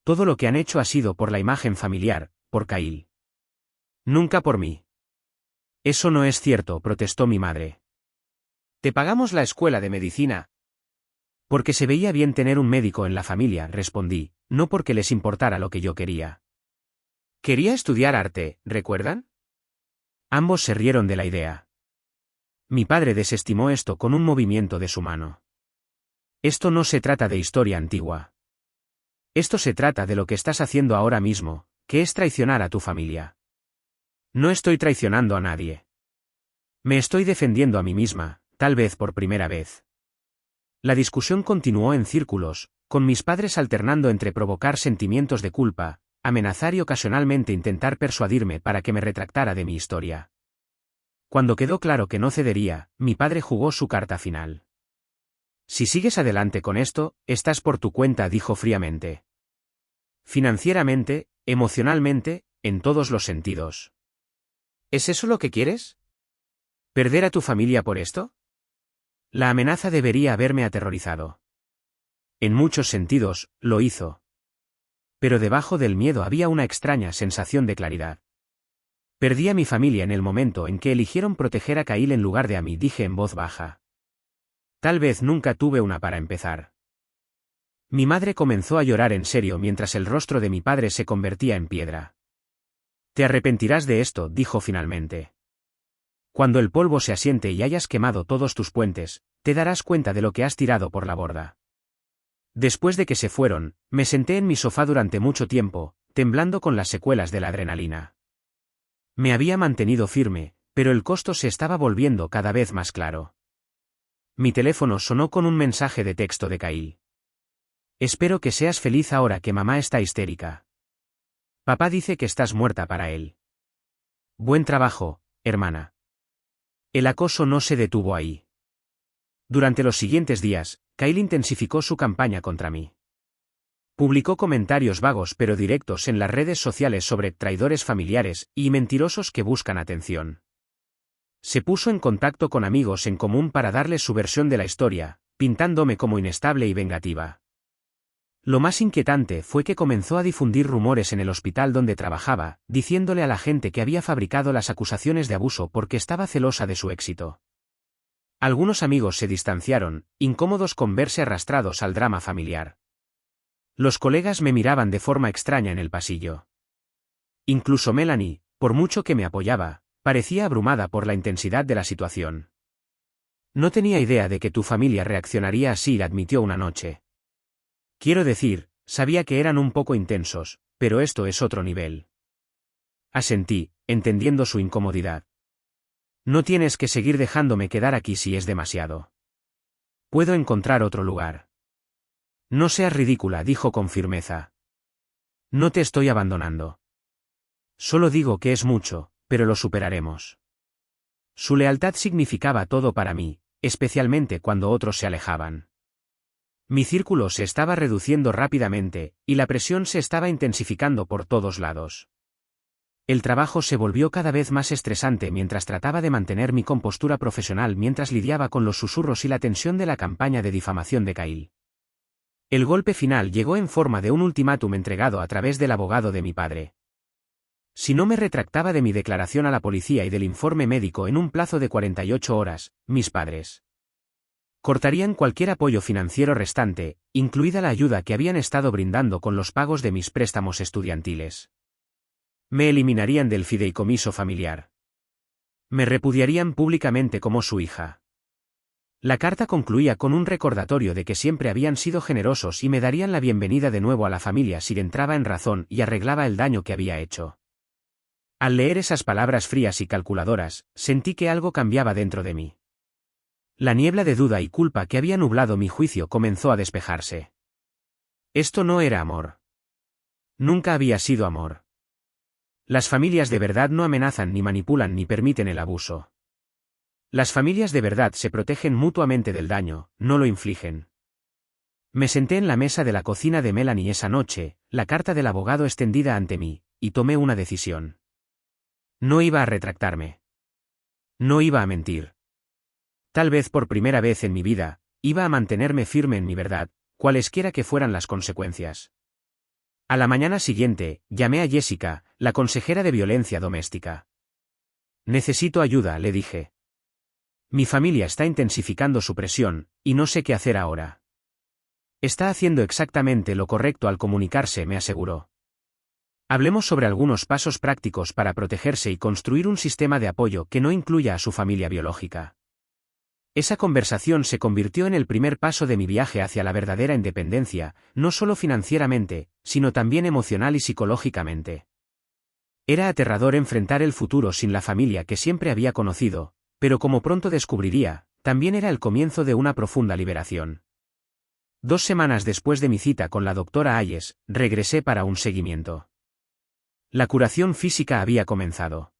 Todo lo que han hecho ha sido por la imagen familiar, por Kyle. Nunca por mí. Eso no es cierto, protestó mi madre. Te pagamos la escuela de medicina. Porque se veía bien tener un médico en la familia, respondí, no porque les importara lo que yo quería. Quería estudiar arte, ¿recuerdan? Ambos se rieron de la idea. Mi padre desestimó esto con un movimiento de su mano. Esto no se trata de historia antigua. Esto se trata de lo que estás haciendo ahora mismo, que es traicionar a tu familia. No estoy traicionando a nadie. Me estoy defendiendo a mí misma, tal vez por primera vez. La discusión continuó en círculos, con mis padres alternando entre provocar sentimientos de culpa, amenazar y ocasionalmente intentar persuadirme para que me retractara de mi historia. Cuando quedó claro que no cedería, mi padre jugó su carta final. Si sigues adelante con esto, estás por tu cuenta, dijo fríamente. Financieramente, emocionalmente, en todos los sentidos. ¿Es eso lo que quieres? ¿Perder a tu familia por esto? La amenaza debería haberme aterrorizado. En muchos sentidos, lo hizo. Pero debajo del miedo había una extraña sensación de claridad. Perdí a mi familia en el momento en que eligieron proteger a Kyle en lugar de a mí, dije en voz baja. Tal vez nunca tuve una para empezar. Mi madre comenzó a llorar en serio mientras el rostro de mi padre se convertía en piedra. Te arrepentirás de esto, dijo finalmente. Cuando el polvo se asiente y hayas quemado todos tus puentes, te darás cuenta de lo que has tirado por la borda. Después de que se fueron, me senté en mi sofá durante mucho tiempo, temblando con las secuelas de la adrenalina. Me había mantenido firme, pero el costo se estaba volviendo cada vez más claro. Mi teléfono sonó con un mensaje de texto de Kyle. Espero que seas feliz ahora que mamá está histérica. Papá dice que estás muerta para él. Buen trabajo, hermana. El acoso no se detuvo ahí. Durante los siguientes días, Kyle intensificó su campaña contra mí. Publicó comentarios vagos pero directos en las redes sociales sobre traidores familiares y mentirosos que buscan atención. Se puso en contacto con amigos en común para darles su versión de la historia, pintándome como inestable y vengativa. Lo más inquietante fue que comenzó a difundir rumores en el hospital donde trabajaba, diciéndole a la gente que había fabricado las acusaciones de abuso porque estaba celosa de su éxito. Algunos amigos se distanciaron, incómodos con verse arrastrados al drama familiar. Los colegas me miraban de forma extraña en el pasillo. Incluso Melanie, por mucho que me apoyaba, parecía abrumada por la intensidad de la situación. No tenía idea de que tu familia reaccionaría así, admitió una noche. Quiero decir, sabía que eran un poco intensos, pero esto es otro nivel. Asentí, entendiendo su incomodidad. No tienes que seguir dejándome quedar aquí si es demasiado. Puedo encontrar otro lugar. No seas ridícula, dijo con firmeza. No te estoy abandonando. Solo digo que es mucho, pero lo superaremos. Su lealtad significaba todo para mí, especialmente cuando otros se alejaban. Mi círculo se estaba reduciendo rápidamente, y la presión se estaba intensificando por todos lados. El trabajo se volvió cada vez más estresante mientras trataba de mantener mi compostura profesional mientras lidiaba con los susurros y la tensión de la campaña de difamación de Kyle. El golpe final llegó en forma de un ultimátum entregado a través del abogado de mi padre. Si no me retractaba de mi declaración a la policía y del informe médico en un plazo de 48 horas, mis padres cortarían cualquier apoyo financiero restante, incluida la ayuda que habían estado brindando con los pagos de mis préstamos estudiantiles. Me eliminarían del fideicomiso familiar. Me repudiarían públicamente como su hija. La carta concluía con un recordatorio de que siempre habían sido generosos y me darían la bienvenida de nuevo a la familia si entraba en razón y arreglaba el daño que había hecho. Al leer esas palabras frías y calculadoras, sentí que algo cambiaba dentro de mí. La niebla de duda y culpa que había nublado mi juicio comenzó a despejarse. Esto no era amor. Nunca había sido amor. Las familias de verdad no amenazan ni manipulan ni permiten el abuso. Las familias de verdad se protegen mutuamente del daño, no lo infligen. Me senté en la mesa de la cocina de Melanie esa noche, la carta del abogado extendida ante mí, y tomé una decisión. No iba a retractarme. No iba a mentir. Tal vez por primera vez en mi vida, iba a mantenerme firme en mi verdad, cualesquiera que fueran las consecuencias. A la mañana siguiente, llamé a Jessica, la consejera de violencia doméstica. Necesito ayuda, le dije. Mi familia está intensificando su presión, y no sé qué hacer ahora. Está haciendo exactamente lo correcto al comunicarse, me aseguró. Hablemos sobre algunos pasos prácticos para protegerse y construir un sistema de apoyo que no incluya a su familia biológica. Esa conversación se convirtió en el primer paso de mi viaje hacia la verdadera independencia, no solo financieramente, sino también emocional y psicológicamente. Era aterrador enfrentar el futuro sin la familia que siempre había conocido, pero como pronto descubriría, también era el comienzo de una profunda liberación. 2 semanas después de mi cita con la doctora Ayes, regresé para un seguimiento. La curación física había comenzado.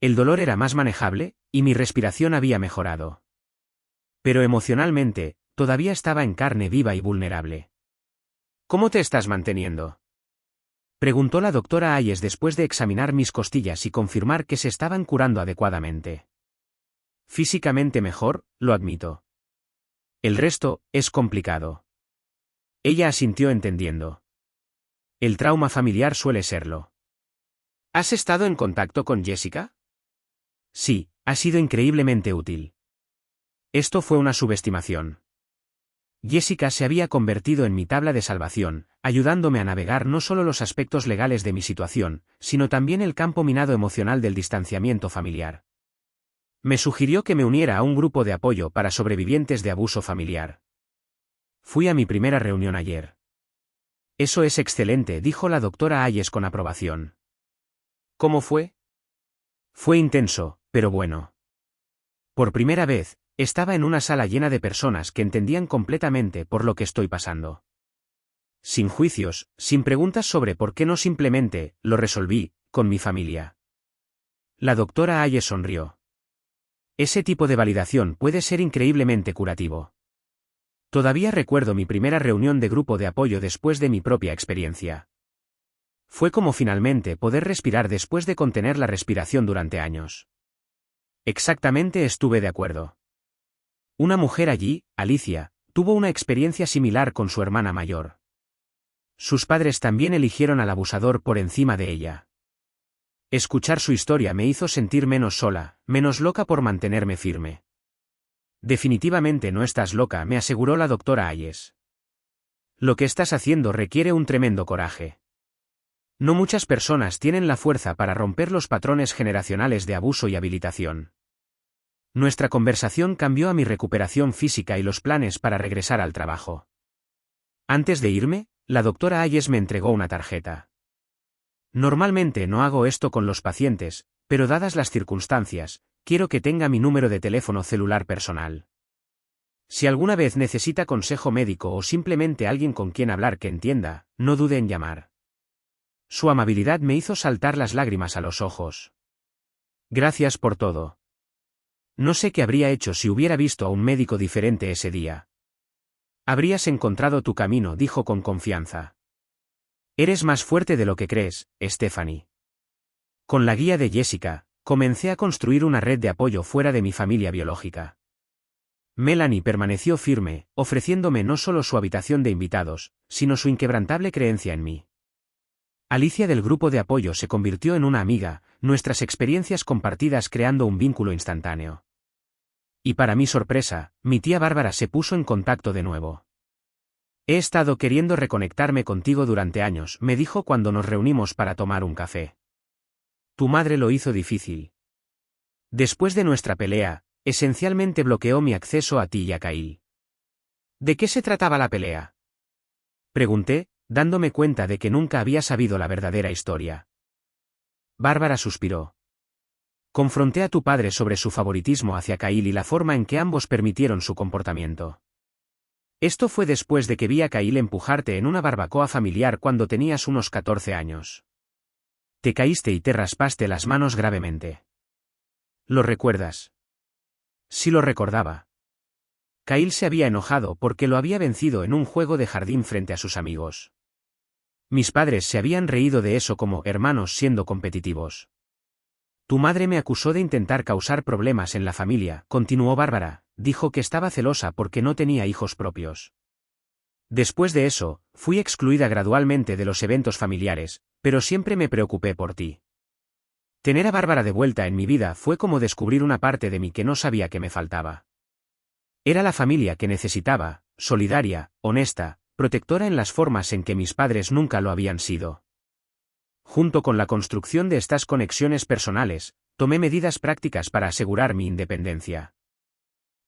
El dolor era más manejable, y mi respiración había mejorado. Pero emocionalmente, todavía estaba en carne viva y vulnerable. ¿Cómo te estás manteniendo? Preguntó la doctora Ayes después de examinar mis costillas y confirmar que se estaban curando adecuadamente. Físicamente mejor, lo admito. El resto, es complicado. Ella asintió entendiendo. El trauma familiar suele serlo. ¿Has estado en contacto con Jessica? Sí, ha sido increíblemente útil. Esto fue una subestimación. Jessica se había convertido en mi tabla de salvación, ayudándome a navegar no solo los aspectos legales de mi situación, sino también el campo minado emocional del distanciamiento familiar. Me sugirió que me uniera a un grupo de apoyo para sobrevivientes de abuso familiar. Fui a mi primera reunión ayer. Eso es excelente, dijo la doctora Ayes con aprobación. ¿Cómo fue? Fue intenso, pero bueno. Por primera vez, estaba en una sala llena de personas que entendían completamente por lo que estoy pasando. Sin juicios, sin preguntas sobre por qué no simplemente, lo resolví, con mi familia. La doctora Ayes sonrió. Ese tipo de validación puede ser increíblemente curativo. Todavía recuerdo mi primera reunión de grupo de apoyo después de mi propia experiencia. Fue como finalmente poder respirar después de contener la respiración durante años. Exactamente, estuve de acuerdo. Una mujer allí, Alicia, tuvo una experiencia similar con su hermana mayor. Sus padres también eligieron al abusador por encima de ella. Escuchar su historia me hizo sentir menos sola, menos loca por mantenerme firme. Definitivamente no estás loca, me aseguró la doctora Ayes. Lo que estás haciendo requiere un tremendo coraje. No muchas personas tienen la fuerza para romper los patrones generacionales de abuso y habilitación. Nuestra conversación cambió a mi recuperación física y los planes para regresar al trabajo. Antes de irme, la doctora Ayes me entregó una tarjeta. Normalmente no hago esto con los pacientes, pero dadas las circunstancias, quiero que tenga mi número de teléfono celular personal. Si alguna vez necesita consejo médico o simplemente alguien con quien hablar que entienda, no dude en llamar. Su amabilidad me hizo saltar las lágrimas a los ojos. Gracias por todo. No sé qué habría hecho si hubiera visto a un médico diferente ese día. Habrías encontrado tu camino, dijo con confianza. Eres más fuerte de lo que crees, Stephanie. Con la guía de Jessica, comencé a construir una red de apoyo fuera de mi familia biológica. Melanie permaneció firme, ofreciéndome no solo su habitación de invitados, sino su inquebrantable creencia en mí. Alicia del grupo de apoyo se convirtió en una amiga, nuestras experiencias compartidas creando un vínculo instantáneo. Y para mi sorpresa, mi tía Bárbara se puso en contacto de nuevo. He estado queriendo reconectarme contigo durante años, me dijo cuando nos reunimos para tomar un café. Tu madre lo hizo difícil. Después de nuestra pelea, esencialmente bloqueó mi acceso a ti y a Kyle. ¿De qué se trataba la pelea? Pregunté, dándome cuenta de que nunca había sabido la verdadera historia. Bárbara suspiró. Confronté a tu padre sobre su favoritismo hacia Kyle y la forma en que ambos permitieron su comportamiento. Esto fue después de que vi a Kyle empujarte en una barbacoa familiar cuando tenías unos 14 años. Te caíste y te raspaste las manos gravemente. ¿Lo recuerdas? Sí lo recordaba. Kyle se había enojado porque lo había vencido en un juego de jardín frente a sus amigos. Mis padres se habían reído de eso como hermanos siendo competitivos. Tu madre me acusó de intentar causar problemas en la familia, continuó Bárbara, dijo que estaba celosa porque no tenía hijos propios. Después de eso, fui excluida gradualmente de los eventos familiares, pero siempre me preocupé por ti. Tener a Bárbara de vuelta en mi vida fue como descubrir una parte de mí que no sabía que me faltaba. Era la familia que necesitaba, solidaria, honesta, protectora en las formas en que mis padres nunca lo habían sido. Junto con la construcción de estas conexiones personales, tomé medidas prácticas para asegurar mi independencia.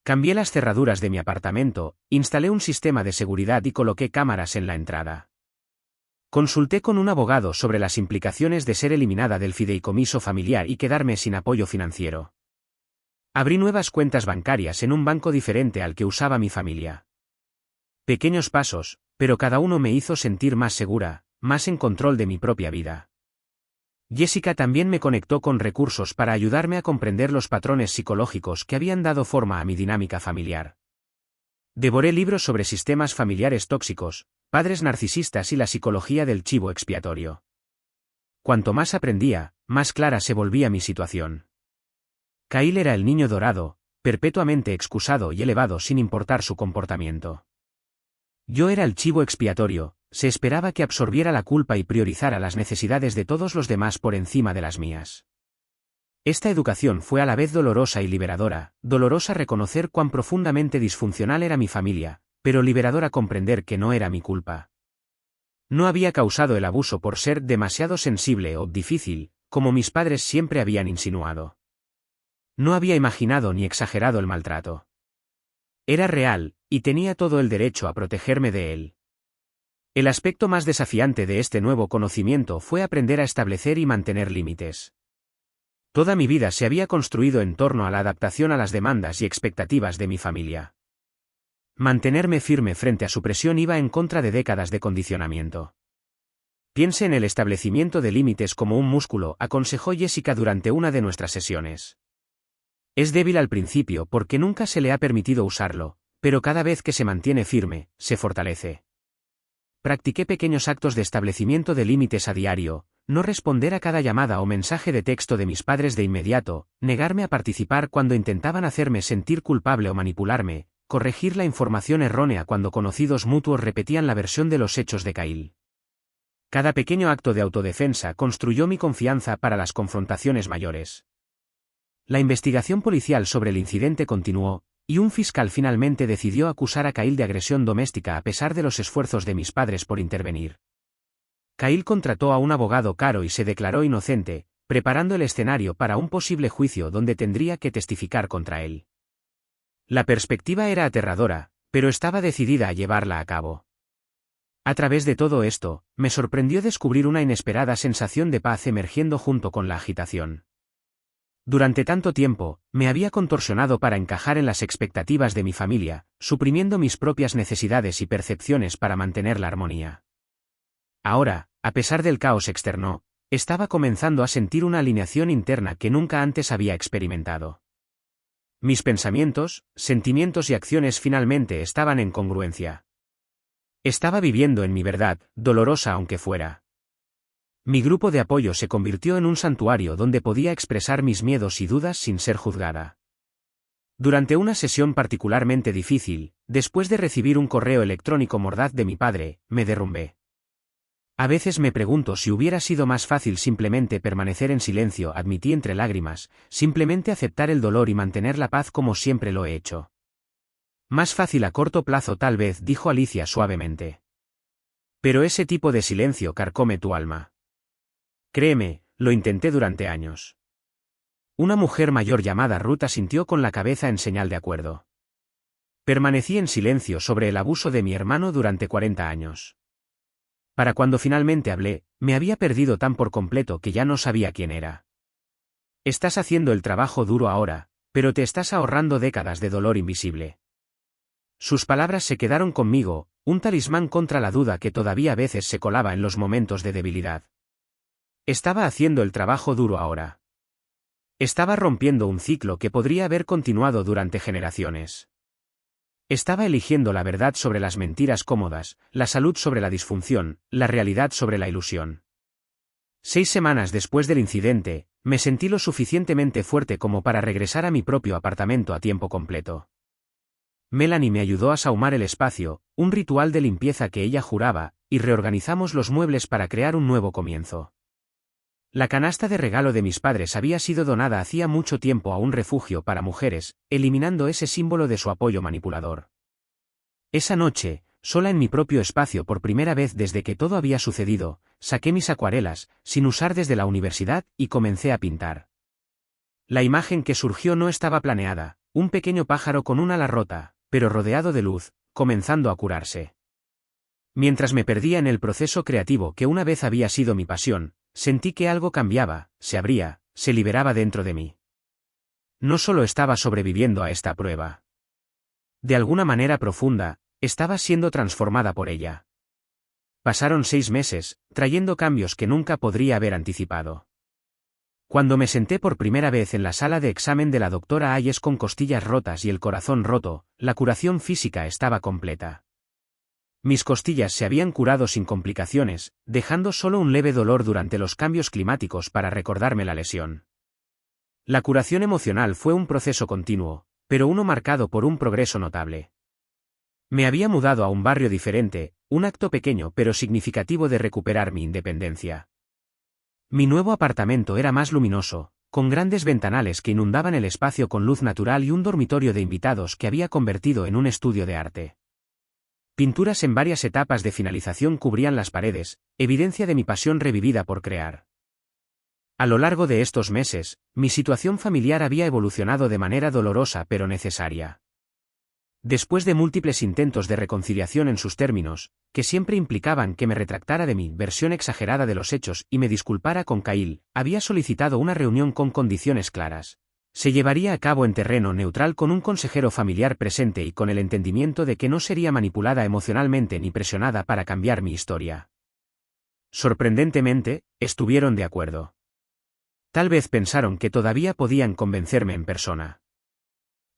Cambié las cerraduras de mi apartamento, instalé un sistema de seguridad y coloqué cámaras en la entrada. Consulté con un abogado sobre las implicaciones de ser eliminada del fideicomiso familiar y quedarme sin apoyo financiero. Abrí nuevas cuentas bancarias en un banco diferente al que usaba mi familia. Pequeños pasos, pero cada uno me hizo sentir más segura, más en control de mi propia vida. Jessica también me conectó con recursos para ayudarme a comprender los patrones psicológicos que habían dado forma a mi dinámica familiar. Devoré libros sobre sistemas familiares tóxicos, padres narcisistas y la psicología del chivo expiatorio. cuanto más aprendía, más clara se volvía mi situación. Kyle era el niño dorado, perpetuamente excusado y elevado sin importar su comportamiento. Yo era el chivo expiatorio, se esperaba que absorbiera la culpa y priorizara las necesidades de todos los demás por encima de las mías. Esta educación fue a la vez dolorosa y liberadora, dolorosa reconocer cuán profundamente disfuncional era mi familia, pero liberadora comprender que no era mi culpa. No había causado el abuso por ser demasiado sensible o difícil, como mis padres siempre habían insinuado. No había imaginado ni exagerado el maltrato. Era real, y tenía todo el derecho a protegerme de él. El aspecto más desafiante de este nuevo conocimiento fue aprender a establecer y mantener límites. Toda mi vida se había construido en torno a la adaptación a las demandas y expectativas de mi familia. Mantenerme firme frente a su presión iba en contra de décadas de condicionamiento. Piense en el establecimiento de límites como un músculo, aconsejó Jessica durante una de nuestras sesiones. Es débil al principio porque nunca se le ha permitido usarlo, pero cada vez que se mantiene firme, se fortalece. Practiqué pequeños actos de establecimiento de límites a diario, no responder a cada llamada o mensaje de texto de mis padres de inmediato, negarme a participar cuando intentaban hacerme sentir culpable o manipularme, corregir la información errónea cuando conocidos mutuos repetían la versión de los hechos de Kyle. Cada pequeño acto de autodefensa construyó mi confianza para las confrontaciones mayores. La investigación policial sobre el incidente continuó, y un fiscal finalmente decidió acusar a Kyle de agresión doméstica a pesar de los esfuerzos de mis padres por intervenir. Kyle contrató a un abogado caro y se declaró inocente, preparando el escenario para un posible juicio donde tendría que testificar contra él. La perspectiva era aterradora, pero estaba decidida a llevarla a cabo. A través de todo esto, me sorprendió descubrir una inesperada sensación de paz emergiendo junto con la agitación. Durante tanto tiempo, me había contorsionado para encajar en las expectativas de mi familia, suprimiendo mis propias necesidades y percepciones para mantener la armonía. Ahora, a pesar del caos externo, estaba comenzando a sentir una alineación interna que nunca antes había experimentado. Mis pensamientos, sentimientos y acciones finalmente estaban en congruencia. Estaba viviendo en mi verdad, dolorosa aunque fuera. Mi grupo de apoyo se convirtió en un santuario donde podía expresar mis miedos y dudas sin ser juzgada. Durante una sesión particularmente difícil, después de recibir un correo electrónico mordaz de mi padre, me derrumbé. A veces me pregunto si hubiera sido más fácil simplemente permanecer en silencio, admití entre lágrimas, simplemente aceptar el dolor y mantener la paz como siempre lo he hecho. Más fácil a corto plazo tal vez, dijo Alicia suavemente. Pero ese tipo de silencio carcome tu alma. Créeme, lo intenté durante años. Una mujer mayor llamada Ruth asintió con la cabeza en señal de acuerdo. Permanecí en silencio sobre el abuso de mi hermano durante 40 años. Para cuando finalmente hablé, me había perdido tan por completo que ya no sabía quién era. Estás haciendo el trabajo duro ahora, pero te estás ahorrando décadas de dolor invisible. Sus palabras se quedaron conmigo, un talismán contra la duda que todavía a veces se colaba en los momentos de debilidad. Estaba haciendo el trabajo duro ahora. Estaba rompiendo un ciclo que podría haber continuado durante generaciones. Estaba eligiendo la verdad sobre las mentiras cómodas, la salud sobre la disfunción, la realidad sobre la ilusión. 6 semanas después del incidente, me sentí lo suficientemente fuerte como para regresar a mi propio apartamento a tiempo completo. Melanie me ayudó a sahumar el espacio, un ritual de limpieza que ella juraba, y reorganizamos los muebles para crear un nuevo comienzo. La canasta de regalo de mis padres había sido donada hacía mucho tiempo a un refugio para mujeres, eliminando ese símbolo de su apoyo manipulador. Esa noche, sola en mi propio espacio por primera vez desde que todo había sucedido, saqué mis acuarelas, sin usar desde la universidad, y comencé a pintar. La imagen que surgió no estaba planeada, un pequeño pájaro con un ala rota, pero rodeado de luz, comenzando a curarse. Mientras me perdía en el proceso creativo que una vez había sido mi pasión, sentí que algo cambiaba, se abría, se liberaba dentro de mí. No solo estaba sobreviviendo a esta prueba. De alguna manera profunda, estaba siendo transformada por ella. Pasaron 6 meses, trayendo cambios que nunca podría haber anticipado. Cuando me senté por primera vez en la sala de examen de la doctora Ayes con costillas rotas y el corazón roto, la curación física estaba completa. Mis costillas se habían curado sin complicaciones, dejando solo un leve dolor durante los cambios climáticos para recordarme la lesión. La curación emocional fue un proceso continuo, pero uno marcado por un progreso notable. Me había mudado a un barrio diferente, un acto pequeño pero significativo de recuperar mi independencia. Mi nuevo apartamento era más luminoso, con grandes ventanales que inundaban el espacio con luz natural y un dormitorio de invitados que había convertido en un estudio de arte. Pinturas en varias etapas de finalización cubrían las paredes, evidencia de mi pasión revivida por crear. A lo largo de estos meses, mi situación familiar había evolucionado de manera dolorosa pero necesaria. Después de múltiples intentos de reconciliación en sus términos, que siempre implicaban que me retractara de mi versión exagerada de los hechos y me disculpara con Kyle, había solicitado una reunión con condiciones claras. Se llevaría a cabo en terreno neutral con un consejero familiar presente y con el entendimiento de que no sería manipulada emocionalmente ni presionada para cambiar mi historia. Sorprendentemente, estuvieron de acuerdo. Tal vez pensaron que todavía podían convencerme en persona.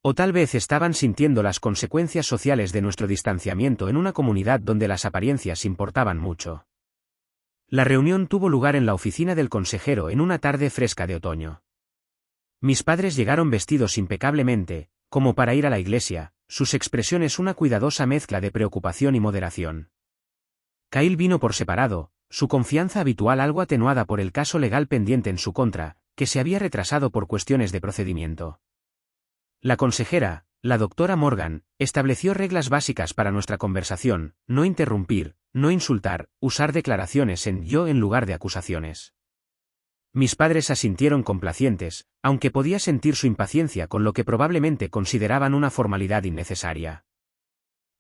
O tal vez estaban sintiendo las consecuencias sociales de nuestro distanciamiento en una comunidad donde las apariencias importaban mucho. La reunión tuvo lugar en la oficina del consejero en una tarde fresca de otoño. Mis padres llegaron vestidos impecablemente, como para ir a la iglesia, sus expresiones una cuidadosa mezcla de preocupación y moderación. Kyle vino por separado, su confianza habitual algo atenuada por el caso legal pendiente en su contra, que se había retrasado por cuestiones de procedimiento. La consejera, la doctora Morgan, estableció reglas básicas para nuestra conversación: no interrumpir, no insultar, usar declaraciones en yo en lugar de acusaciones. Mis padres asintieron complacientes, aunque podía sentir su impaciencia con lo que probablemente consideraban una formalidad innecesaria.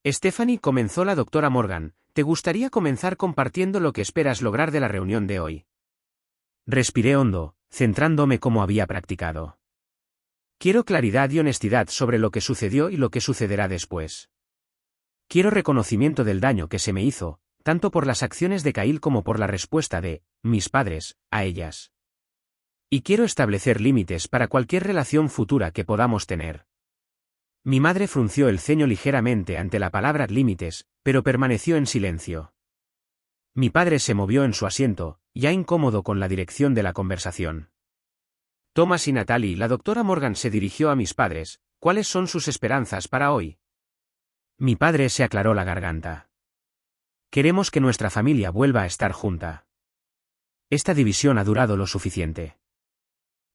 Stephanie, comenzó la doctora Morgan, ¿te gustaría comenzar compartiendo lo que esperas lograr de la reunión de hoy? Respiré hondo, centrándome como había practicado. Quiero claridad y honestidad sobre lo que sucedió y lo que sucederá después. Quiero reconocimiento del daño que se me hizo, tanto por las acciones de Kyle como por la respuesta de mis padres a ellas. Y quiero establecer límites para cualquier relación futura que podamos tener. Mi madre frunció el ceño ligeramente ante la palabra límites, pero permaneció en silencio. Mi padre se movió en su asiento, ya incómodo con la dirección de la conversación. Thomas y Natalie, la doctora Morgan se dirigió a mis padres, ¿cuáles son sus esperanzas para hoy? Mi padre se aclaró la garganta. Queremos que nuestra familia vuelva a estar junta. Esta división ha durado lo suficiente.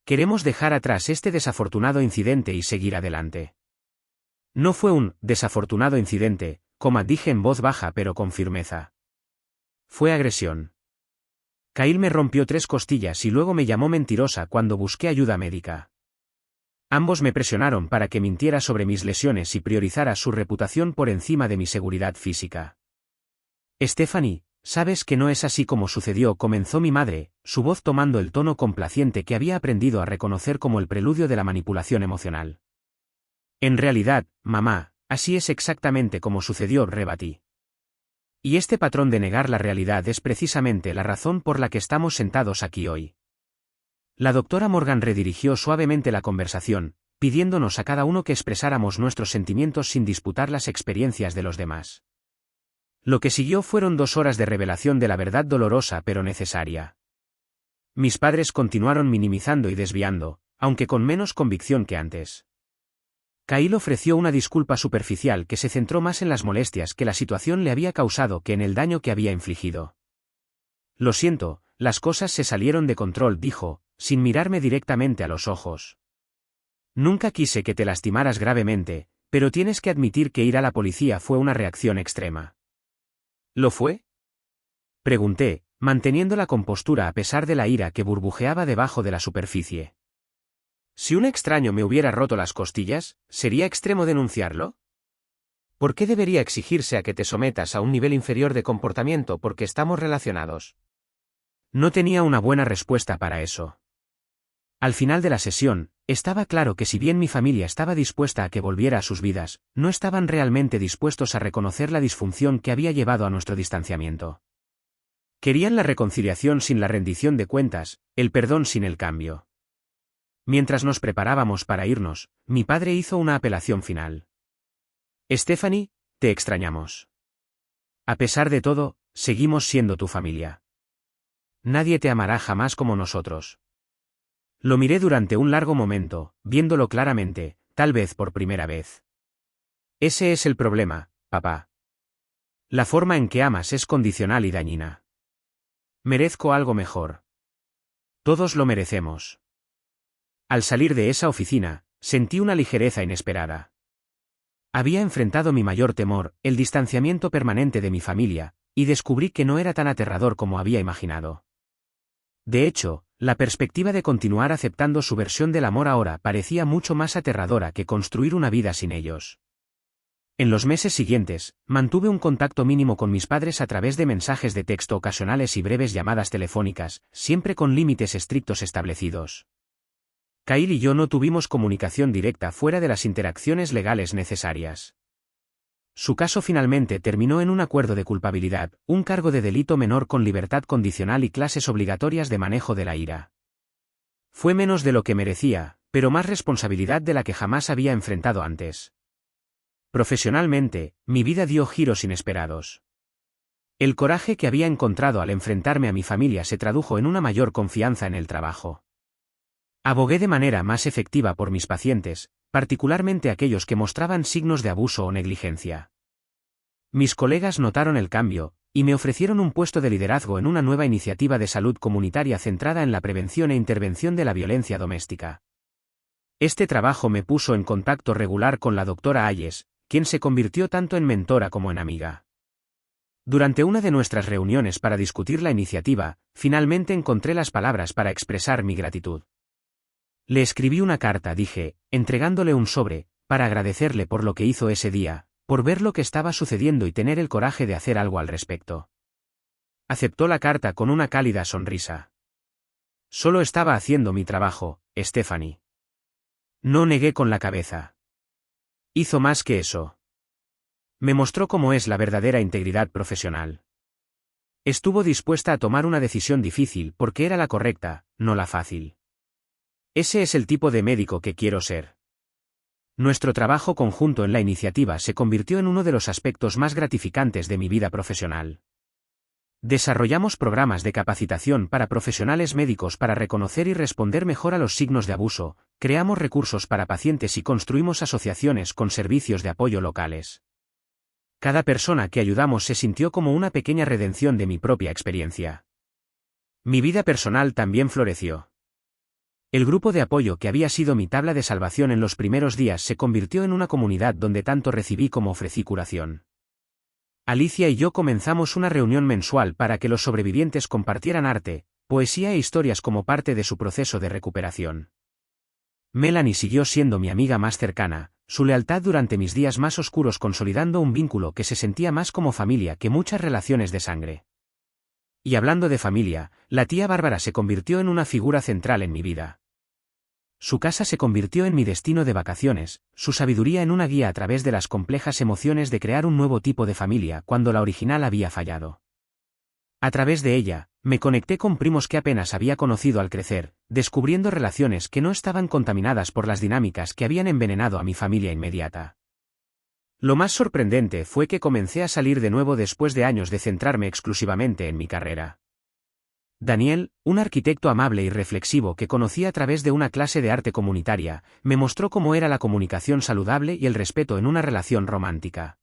Queremos dejar atrás este desafortunado incidente y seguir adelante. No fue un desafortunado incidente, dije en voz baja pero con firmeza. Fue agresión. Kyle me rompió 3 costillas y luego me llamó mentirosa cuando busqué ayuda médica. Ambos me presionaron para que mintiera sobre mis lesiones y priorizara su reputación por encima de mi seguridad física. Stephanie, sabes que no es así como sucedió, comenzó mi madre, su voz tomando el tono complaciente que había aprendido a reconocer como el preludio de la manipulación emocional. En realidad, mamá, así es exactamente como sucedió, rebatí. Y este patrón de negar la realidad es precisamente la razón por la que estamos sentados aquí hoy. La doctora Morgan redirigió suavemente la conversación, pidiéndonos a cada uno que expresáramos nuestros sentimientos sin disputar las experiencias de los demás. Lo que siguió fueron 2 horas de revelación de la verdad dolorosa pero necesaria. Mis padres continuaron minimizando y desviando, aunque con menos convicción que antes. Kyle ofreció una disculpa superficial que se centró más en las molestias que la situación le había causado que en el daño que había infligido. Lo siento, las cosas se salieron de control, dijo, sin mirarme directamente a los ojos. Nunca quise que te lastimaras gravemente, pero tienes que admitir que ir a la policía fue una reacción extrema. ¿Lo fue? Pregunté, manteniendo la compostura a pesar de la ira que burbujeaba debajo de la superficie. Si un extraño me hubiera roto las costillas, ¿sería extremo denunciarlo? ¿Por qué debería exigirse a que te sometas a un nivel inferior de comportamiento porque estamos relacionados? No tenía una buena respuesta para eso. Al final de la sesión, estaba claro que si bien mi familia estaba dispuesta a que volviera a sus vidas, no estaban realmente dispuestos a reconocer la disfunción que había llevado a nuestro distanciamiento. Querían la reconciliación sin la rendición de cuentas, el perdón sin el cambio. Mientras nos preparábamos para irnos, mi padre hizo una apelación final. Stephanie, te extrañamos. A pesar de todo, seguimos siendo tu familia. Nadie te amará jamás como nosotros. Lo miré durante un largo momento, viéndolo claramente, tal vez por primera vez. Ese es el problema, papá. La forma en que amas es condicional y dañina. Merezco algo mejor. Todos lo merecemos. Al salir de esa oficina, sentí una ligereza inesperada. Había enfrentado mi mayor temor, el distanciamiento permanente de mi familia, y descubrí que no era tan aterrador como había imaginado. De hecho, la perspectiva de continuar aceptando su versión del amor ahora parecía mucho más aterradora que construir una vida sin ellos. En los meses siguientes, mantuve un contacto mínimo con mis padres a través de mensajes de texto ocasionales y breves llamadas telefónicas, siempre con límites estrictos establecidos. Kyle y yo no tuvimos comunicación directa fuera de las interacciones legales necesarias. Su caso finalmente terminó en un acuerdo de culpabilidad, un cargo de delito menor con libertad condicional y clases obligatorias de manejo de la ira. Fue menos de lo que merecía, pero más responsabilidad de la que jamás había enfrentado antes. Profesionalmente, mi vida dio giros inesperados. El coraje que había encontrado al enfrentarme a mi familia se tradujo en una mayor confianza en el trabajo. Abogué de manera más efectiva por mis pacientes, particularmente aquellos que mostraban signos de abuso o negligencia. Mis colegas notaron el cambio, y me ofrecieron un puesto de liderazgo en una nueva iniciativa de salud comunitaria centrada en la prevención e intervención de la violencia doméstica. Este trabajo me puso en contacto regular con la doctora Ayes, quien se convirtió tanto en mentora como en amiga. Durante una de nuestras reuniones para discutir la iniciativa, finalmente encontré las palabras para expresar mi gratitud. Le escribí una carta, dije, entregándole un sobre, para agradecerle por lo que hizo ese día, por ver lo que estaba sucediendo y tener el coraje de hacer algo al respecto. Aceptó la carta con una cálida sonrisa. Solo estaba haciendo mi trabajo, Stephanie. No negué con la cabeza. Hizo más que eso. Me mostró cómo es la verdadera integridad profesional. Estuvo dispuesta a tomar una decisión difícil porque era la correcta, no la fácil. Ese es el tipo de médico que quiero ser. Nuestro trabajo conjunto en la iniciativa se convirtió en uno de los aspectos más gratificantes de mi vida profesional. Desarrollamos programas de capacitación para profesionales médicos para reconocer y responder mejor a los signos de abuso, creamos recursos para pacientes y construimos asociaciones con servicios de apoyo locales. Cada persona que ayudamos se sintió como una pequeña redención de mi propia experiencia. Mi vida personal también floreció. El grupo de apoyo que había sido mi tabla de salvación en los primeros días se convirtió en una comunidad donde tanto recibí como ofrecí curación. Alicia y yo comenzamos una reunión mensual para que los sobrevivientes compartieran arte, poesía e historias como parte de su proceso de recuperación. Melanie siguió siendo mi amiga más cercana, su lealtad durante mis días más oscuros consolidando un vínculo que se sentía más como familia que muchas relaciones de sangre. Y hablando de familia, la tía Bárbara se convirtió en una figura central en mi vida. Su casa se convirtió en mi destino de vacaciones, su sabiduría en una guía a través de las complejas emociones de crear un nuevo tipo de familia cuando la original había fallado. A través de ella, me conecté con primos que apenas había conocido al crecer, descubriendo relaciones que no estaban contaminadas por las dinámicas que habían envenenado a mi familia inmediata. Lo más sorprendente fue que comencé a salir de nuevo después de años de centrarme exclusivamente en mi carrera. Daniel, un arquitecto amable y reflexivo que conocí a través de una clase de arte comunitaria, me mostró cómo era la comunicación saludable y el respeto en una relación romántica.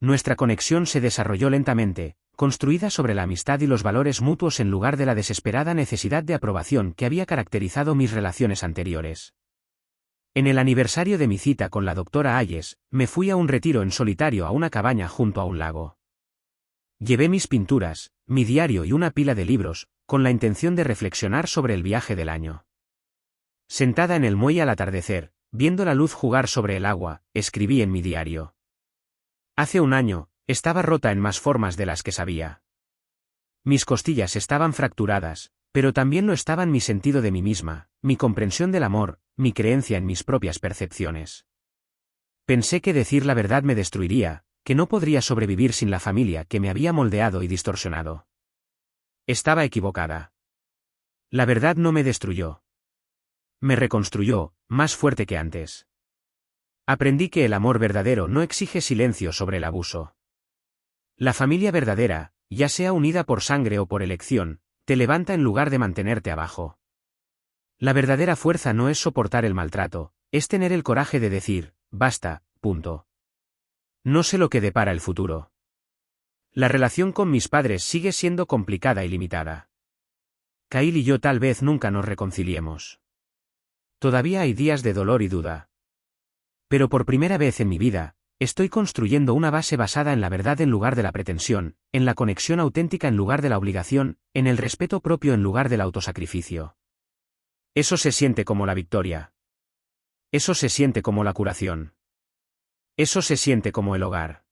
Nuestra conexión se desarrolló lentamente, construida sobre la amistad y los valores mutuos en lugar de la desesperada necesidad de aprobación que había caracterizado mis relaciones anteriores. En el aniversario de mi cita con la doctora Ayes, me fui a un retiro en solitario a una cabaña junto a un lago. Llevé mis pinturas, mi diario y una pila de libros, con la intención de reflexionar sobre el viaje del año. Sentada en el muelle al atardecer, viendo la luz jugar sobre el agua, escribí en mi diario. Hace un año, estaba rota en más formas de las que sabía. Mis costillas estaban fracturadas, pero también lo estaban mi sentido de mí misma, mi comprensión del amor, mi creencia en mis propias percepciones. Pensé que decir la verdad me destruiría, que no podría sobrevivir sin la familia que me había moldeado y distorsionado. Estaba equivocada. La verdad no me destruyó. Me reconstruyó, más fuerte que antes. Aprendí que el amor verdadero no exige silencio sobre el abuso. La familia verdadera, ya sea unida por sangre o por elección, te levanta en lugar de mantenerte abajo. La verdadera fuerza no es soportar el maltrato, es tener el coraje de decir, basta, punto. No sé lo que depara el futuro. La relación con mis padres sigue siendo complicada y limitada. Kyle y yo tal vez nunca nos reconciliemos. Todavía hay días de dolor y duda. Pero por primera vez en mi vida, estoy construyendo una base basada en la verdad en lugar de la pretensión, en la conexión auténtica en lugar de la obligación, en el respeto propio en lugar del autosacrificio. Eso se siente como la victoria. Eso se siente como la curación. Eso se siente como el hogar.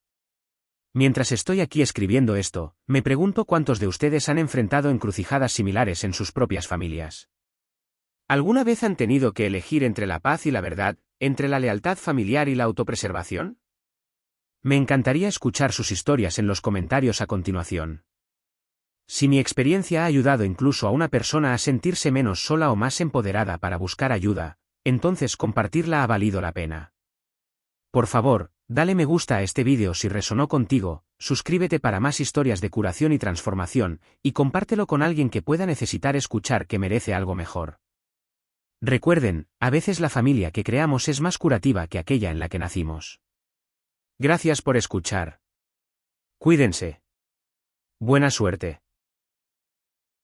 Mientras estoy aquí escribiendo esto, me pregunto cuántos de ustedes han enfrentado encrucijadas similares en sus propias familias. ¿Alguna vez han tenido que elegir entre la paz y la verdad, entre la lealtad familiar y la autopreservación? Me encantaría escuchar sus historias en los comentarios a continuación. Si mi experiencia ha ayudado incluso a una persona a sentirse menos sola o más empoderada para buscar ayuda, entonces compartirla ha valido la pena. Por favor, dale me gusta a este vídeo si resonó contigo, suscríbete para más historias de curación y transformación, y compártelo con alguien que pueda necesitar escuchar que merece algo mejor. Recuerden, a veces la familia que creamos es más curativa que aquella en la que nacimos. Gracias por escuchar. Cuídense. Buena suerte.